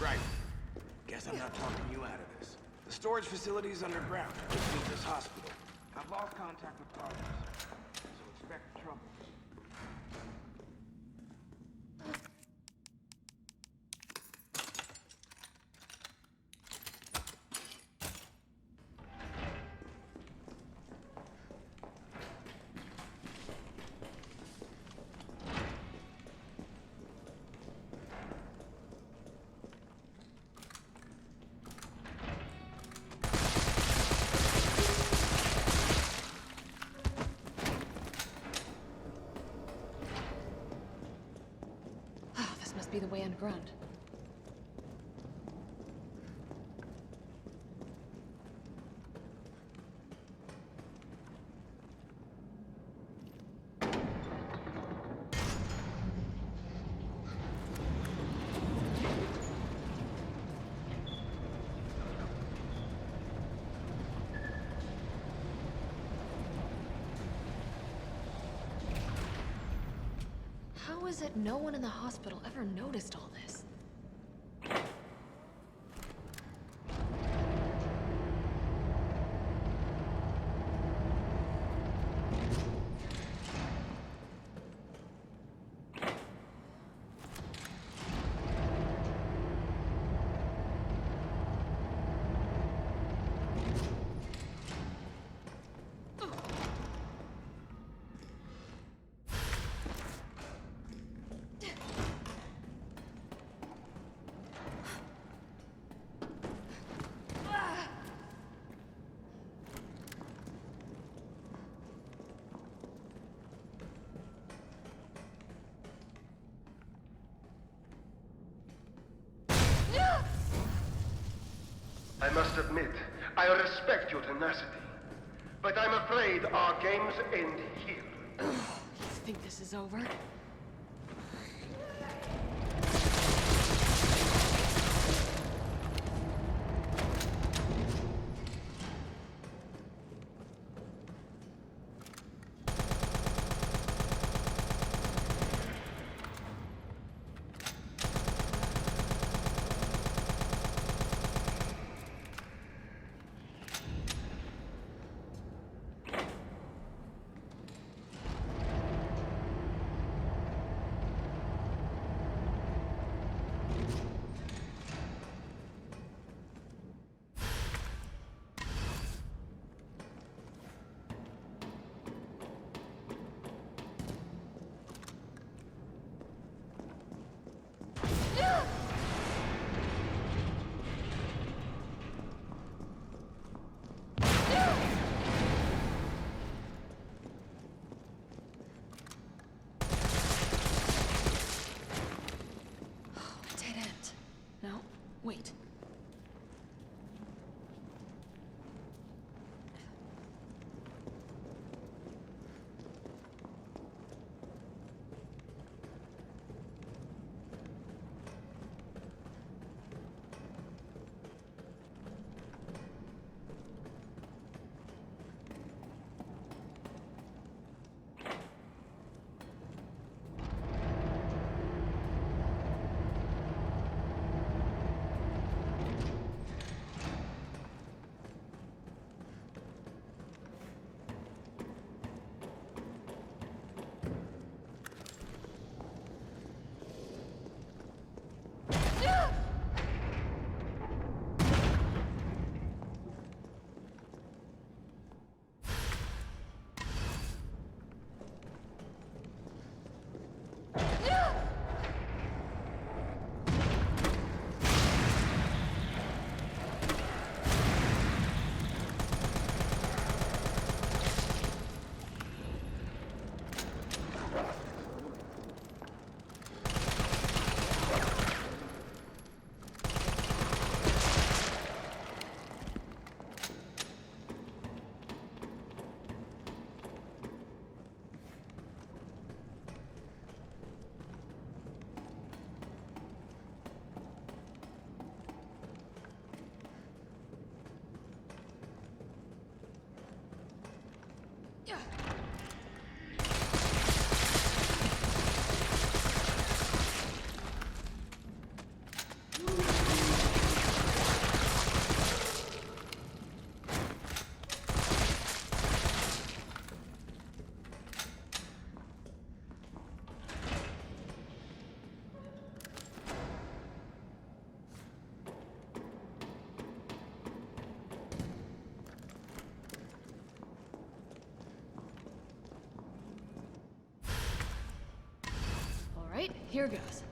Right. Guess I'm not talking you out of this. The storage facility is underground, which means this hospital. I've lost contact with partners, so expect trouble. Be the way underground. How is it no one in the hospital ever noticed all this? I must admit, I respect your tenacity. But I'm afraid our games end here. You think this is over? Here goes.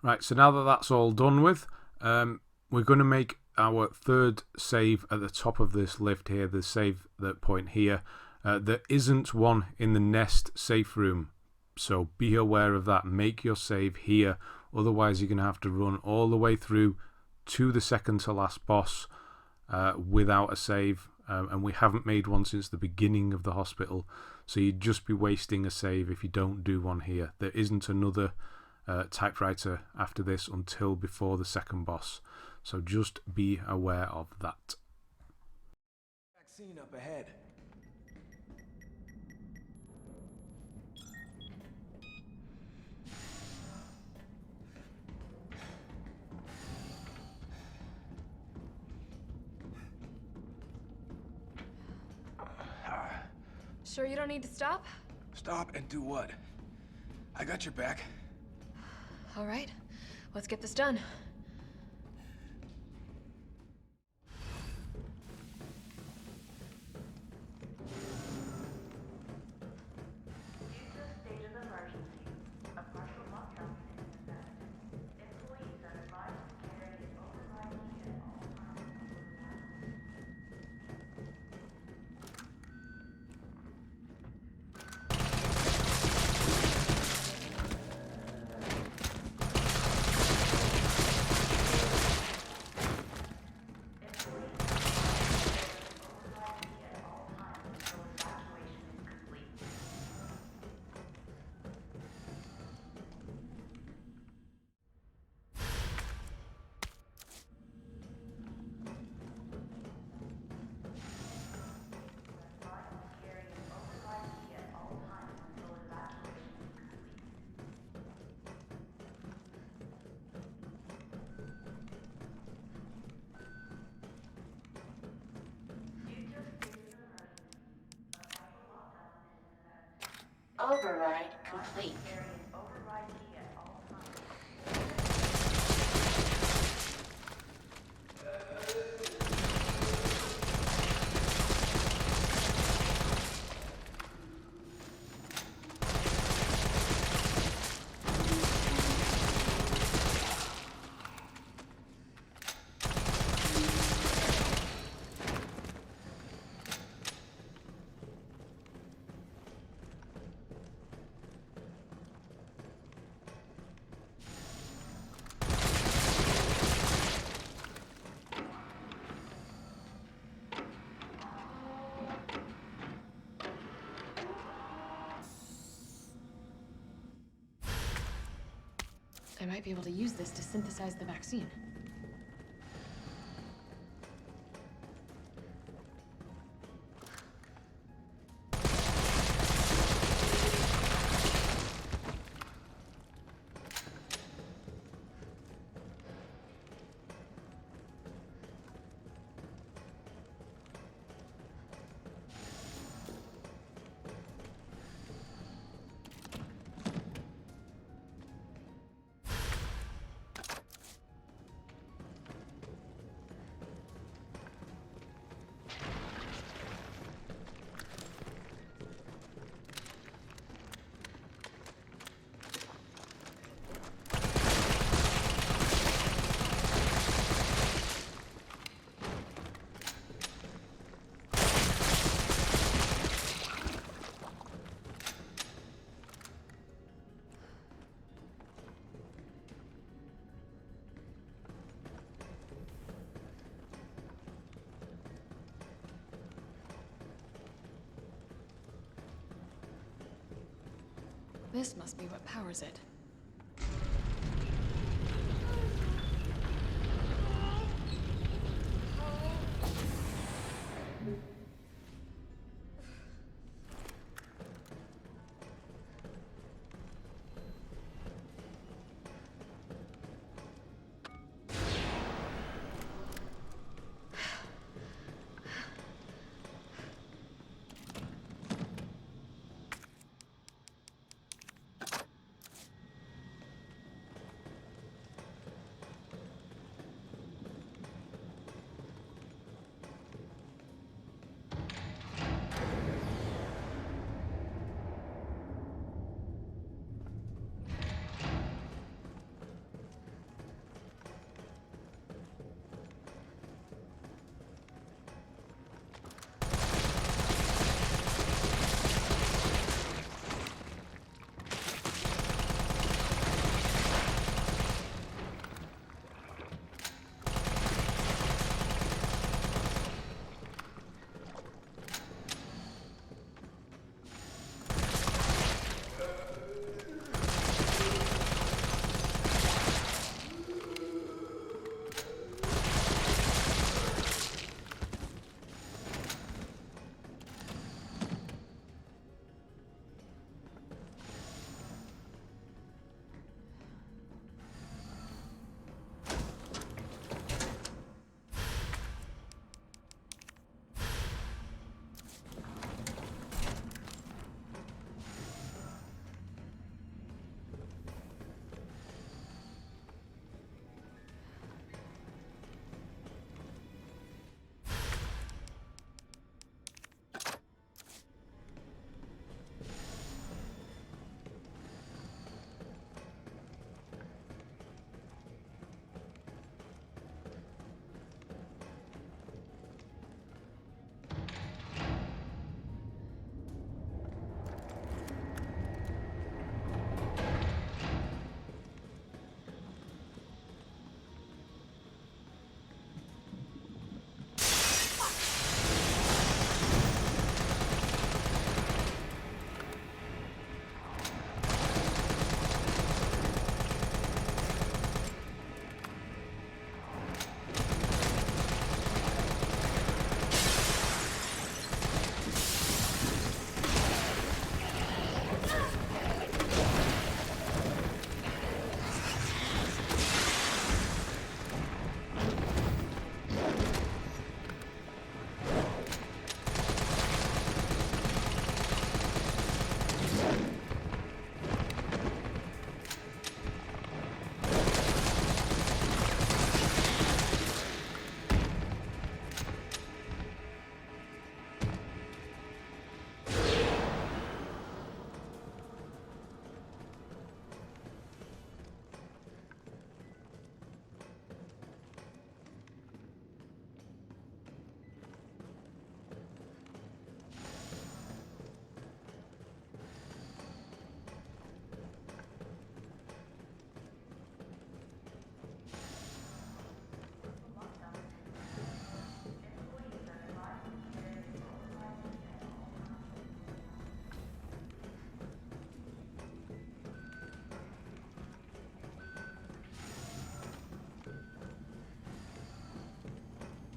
Right, so now that that's all done with, we're going to make our third save at the top of this lift here, the save that point here. There isn't one in the nest safe room, so be aware of that. Make your save here, otherwise you're going to have to run all the way through to the second to last boss without a save, and we haven't made one since the beginning of the hospital, so you'd just be wasting a save if you don't do one here. There isn't another typewriter after this until before the second boss, so just be aware of that. Vaccine up ahead. Sure you don't need to stop? Stop and do what? I got your back. All right, let's get this done. Override complete. I might be able to use this to synthesize the vaccine. This must be what powers it.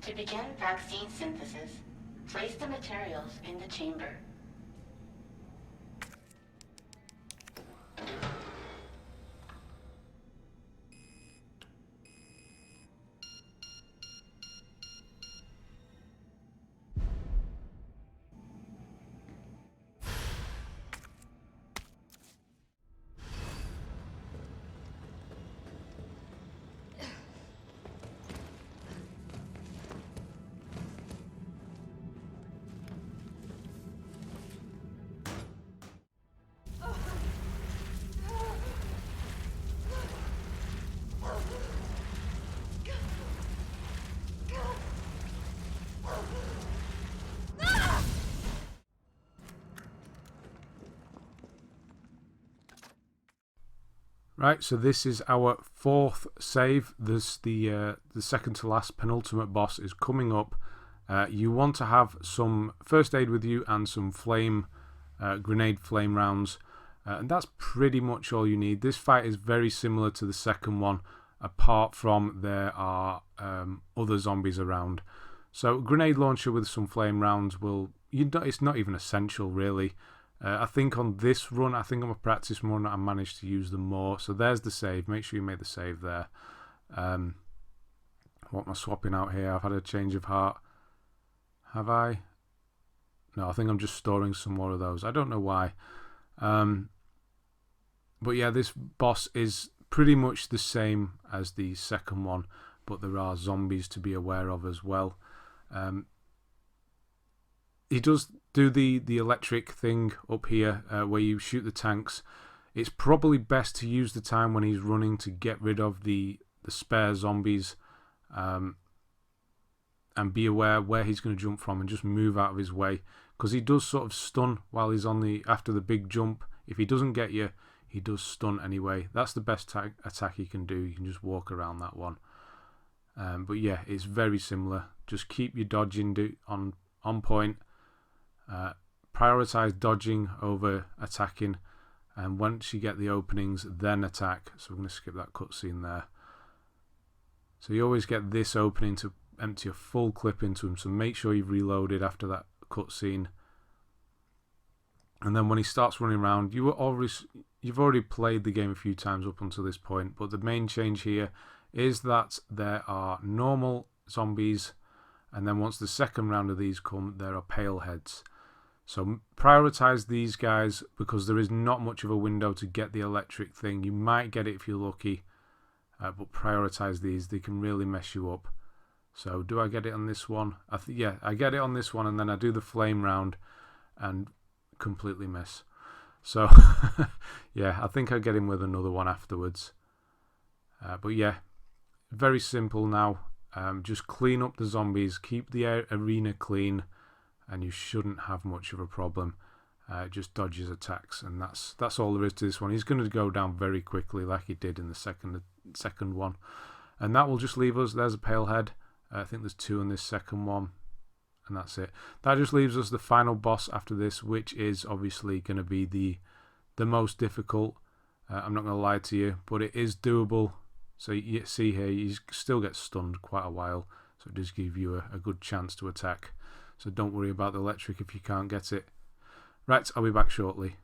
To begin vaccine synthesis, place the materials in the chamber. Right, so this is our fourth save. This the second to last penultimate boss is coming up. You want to have some first aid with you and some flame grenade flame rounds. And that's pretty much all you need. This fight is very similar to the second one, apart from there are other zombies around. So grenade launcher with some flame rounds it's not even essential really. I think on this run, I think on my practice run, I managed to use them more. So there's the save. Make sure you make the save there. What am I swapping out here? I've had a change of heart. Have I? No, I think I'm just storing some more of those. I don't know why. But yeah, this boss is pretty much the same as the second one, but there are zombies to be aware of as well. He does do the electric thing up here where you shoot the tanks. It's probably best to use the time when he's running to get rid of the spare zombies, and be aware where he's going to jump from and just move out of his way, because he does sort of stun while he's after the big jump. If he doesn't get you, he does stun anyway. That's the best attack he can do. You can just walk around that one. But yeah, it's very similar. Just keep your dodging on point. Prioritize dodging over attacking, and once you get the openings, then attack. So we're going to skip that cutscene there. So you always get this opening to empty a full clip into him, so make sure you've reloaded after that cutscene. And then when he starts running around, you've already played the game a few times up until this point, but the main change here is that there are normal zombies, and then once the second round of these come, there are pale heads. So prioritize these guys, because there is not much of a window to get the electric thing. You might get it if you're lucky, but prioritize these. They can really mess you up. So do I get it on this one? Yeah, I get it on this one, and then I do the flame round and completely miss. So yeah, I think I get him with another one afterwards. But yeah, very simple now. Just clean up the zombies, keep the arena clean, and you shouldn't have much of a problem. Just dodge his attacks, and that's all there is to this one. He's going to go down very quickly, like he did in the second one, and that will just leave us. There's a pale head. I think there's 2 in this second one, and that's it. That just leaves us the final boss after this, which is obviously going to be the most difficult. I'm not going to lie to you, but it is doable. So you see here, you still get stunned quite a while, so it does give you a good chance to attack. So don't worry about the electric if you can't get it. Right, I'll be back shortly.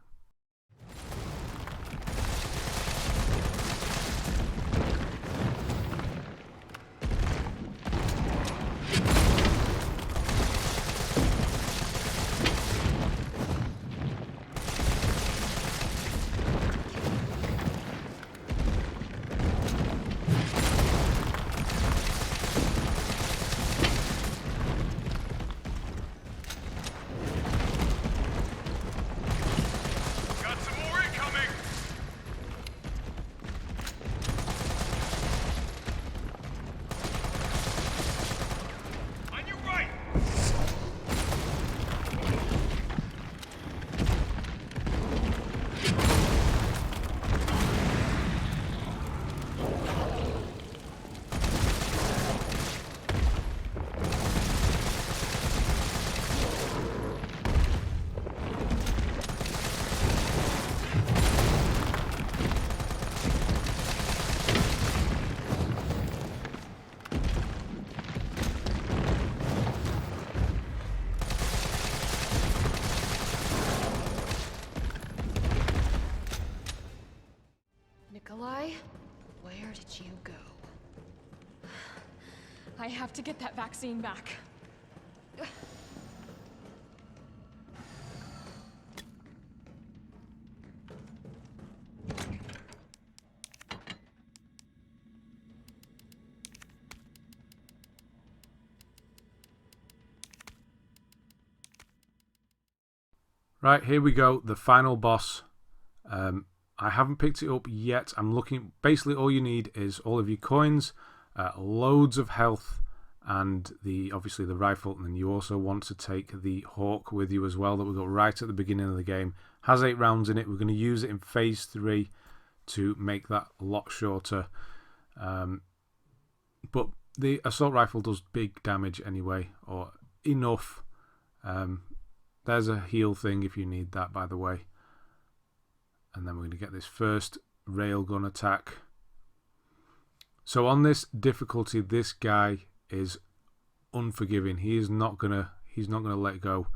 Where did you go? I have to get that vaccine back. Right, here we go, the final boss. I haven't picked it up yet. I'm looking. Basically, all you need is all of your coins, loads of health, and obviously the rifle. And then you also want to take the hawk with you as well, that we got right at the beginning of the game. Has 8 rounds in it. We're going to use it in phase 3 to make that a lot shorter. But the assault rifle does big damage anyway, or enough. There's a heal thing if you need that, by the way. And then we're going to get this first railgun attack. So on this difficulty, this guy is unforgiving. He's not gonna let go.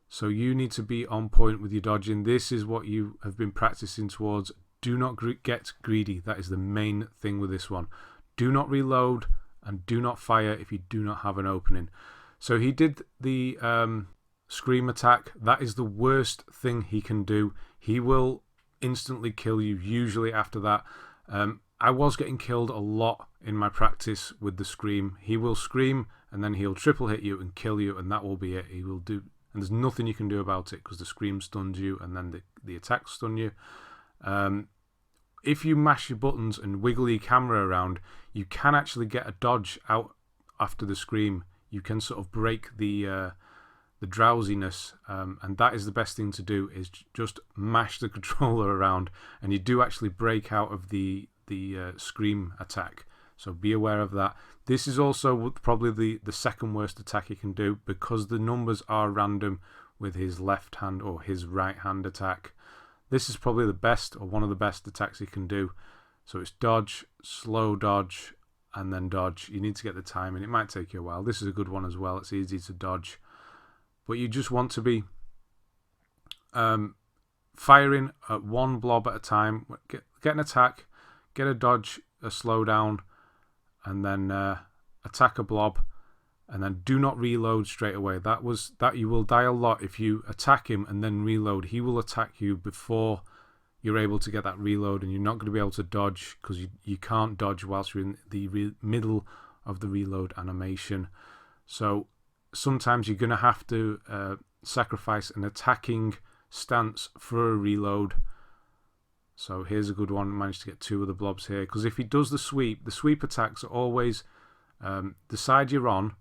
So you need to be on point with your dodging. This is what you have been practicing towards. Do not get greedy. That is the main thing with this one. Do not reload and do not fire if you do not have an opening. So he did the scream attack. That is the worst thing he can do. He will instantly kill you usually after that. I was getting killed a lot in my practice with the scream. He will scream and then he'll triple hit you and kill you, and that will be it. He will do, and there's nothing you can do about it because the scream stuns you and then the attacks stun you. If you mash your buttons and wiggle your camera around, you can actually get a dodge out after the scream. You can sort of break the drowsiness, and that is the best thing to do, is just mash the controller around, and you do actually break out of the scream attack. So be aware of that. This is also probably the second worst attack he can do, because the numbers are random with his left hand or his right hand attack. This is probably the best, or one of the best attacks he can do. So it's dodge, slow dodge, and then dodge. You need to get the timing. It might take you a while. This is a good one as well. It's easy to dodge. But you just want to be firing at one blob at a time. Get an attack, get a dodge, a slowdown, and then attack a blob, and then do not reload straight away. That you will die a lot if you attack him and then reload. He will attack you before you're able to get that reload, and you're not going to be able to dodge because you can't dodge whilst you're in the middle of the reload animation. So sometimes you're going to have to sacrifice an attacking stance for a reload. So here's a good one. Managed to get two of the blobs here, because if he does the sweep attacks are always the side you're on,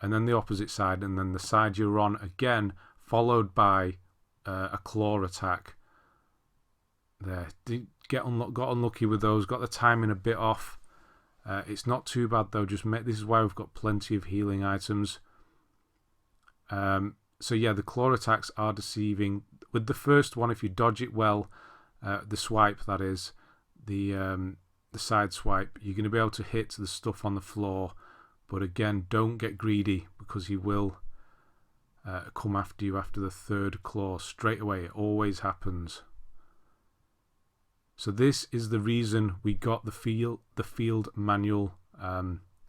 and then the opposite side, and then the side you're on again, followed by a claw attack. There, got unlucky with those. Got the timing a bit off. It's not too bad though. This is why we've got plenty of healing items. So yeah, the claw attacks are deceiving. With the first one, if you dodge it well, the swipe, that is, the side swipe, you're going to be able to hit the stuff on the floor. But again, don't get greedy, because he will come after you after the third claw straight away. It always happens. So this is the reason we got the field manual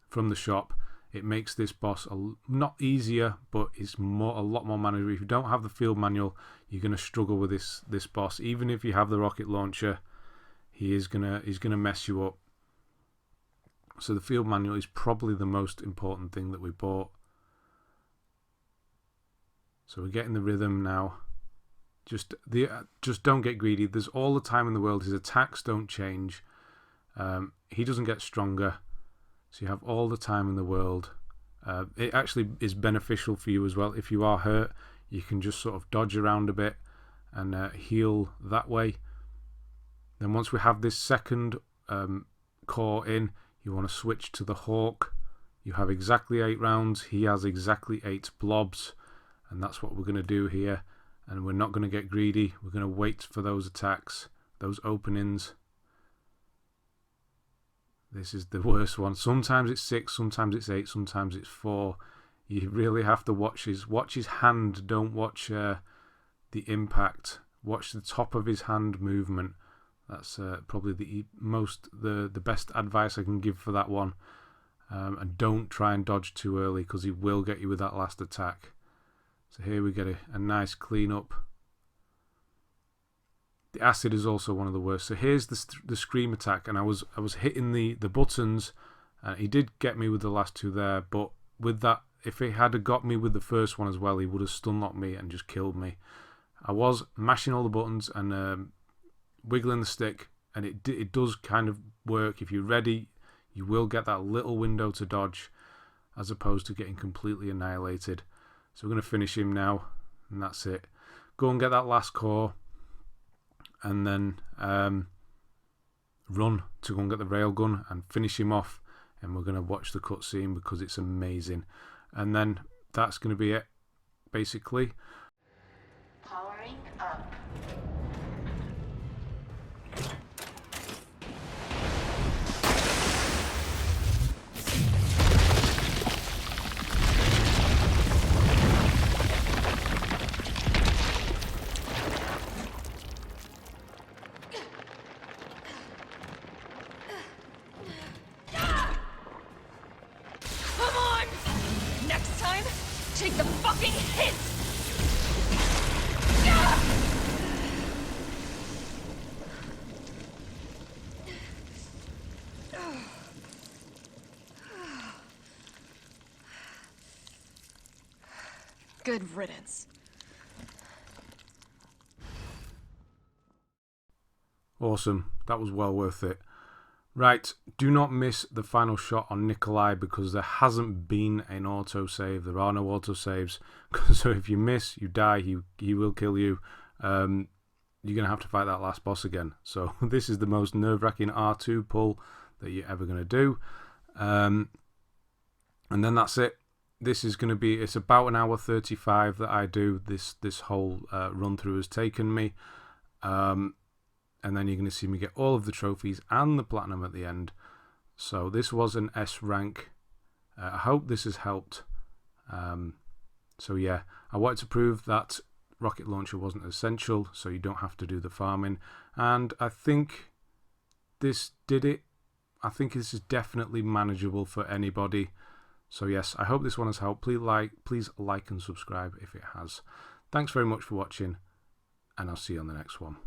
from the shop. It makes this boss not easier, but it's a lot more manageable. If you don't have the field manual, you're going to struggle with this boss. Even if you have the rocket launcher, he's gonna mess you up. So the field manual is probably the most important thing that we bought. So we're getting the rhythm now. Just don't get greedy. There's all the time in the world. His attacks don't change. He doesn't get stronger. So you have all the time in the world. It actually is beneficial for you as well. If you are hurt, you can just sort of dodge around a bit and heal that way. Then once we have this second core in, you want to switch to the Hawk. You have exactly 8 rounds. He has exactly 8 blobs. And that's what we're going to do here. And we're not going to get greedy. We're going to wait for those attacks, those openings. This is the worst one. Sometimes it's 6, sometimes it's 8, sometimes it's 4. You really have to watch his hand. Don't watch the impact. Watch the top of his hand movement. That's probably the best advice I can give for that one. And don't try and dodge too early, because he will get you with that last attack. So here we get a nice clean up. The acid is also one of the worst. So here's the scream attack, and I was hitting the buttons. He did get me with the last 2 there, but with that, if he had got me with the first one as well, he would have stun locked me and just killed me. I was mashing all the buttons and wiggling the stick, and it does kind of work. If you're ready, you will get that little window to dodge, as opposed to getting completely annihilated. So we're going to finish him now, and that's it. Go and get that last core, and then run to go and get the railgun and finish him off, and we're going to watch the cutscene because it's amazing. And then that's going to be it, basically. Powering up. take the fucking hit! Good riddance. Awesome. That was well worth it. Right, do not miss the final shot on Nikolai because there hasn't been an autosave. There are no autosaves. So if you miss, you die. He will kill you. You're going to have to fight that last boss again. So this is the most nerve-wracking R2 pull that you're ever going to do. And then that's it. This is going to be, it's about an hour 35 that I do. This whole run through has taken me. And then you're going to see me get all of the trophies and the platinum at the end. So this was an S rank. I hope this has helped. So yeah, I wanted to prove that rocket launcher wasn't essential, so you don't have to do the farming. And I think this did it. I think this is definitely manageable for anybody. So yes, I hope this one has helped. Please like and subscribe if it has. Thanks very much for watching, and I'll see you on the next one.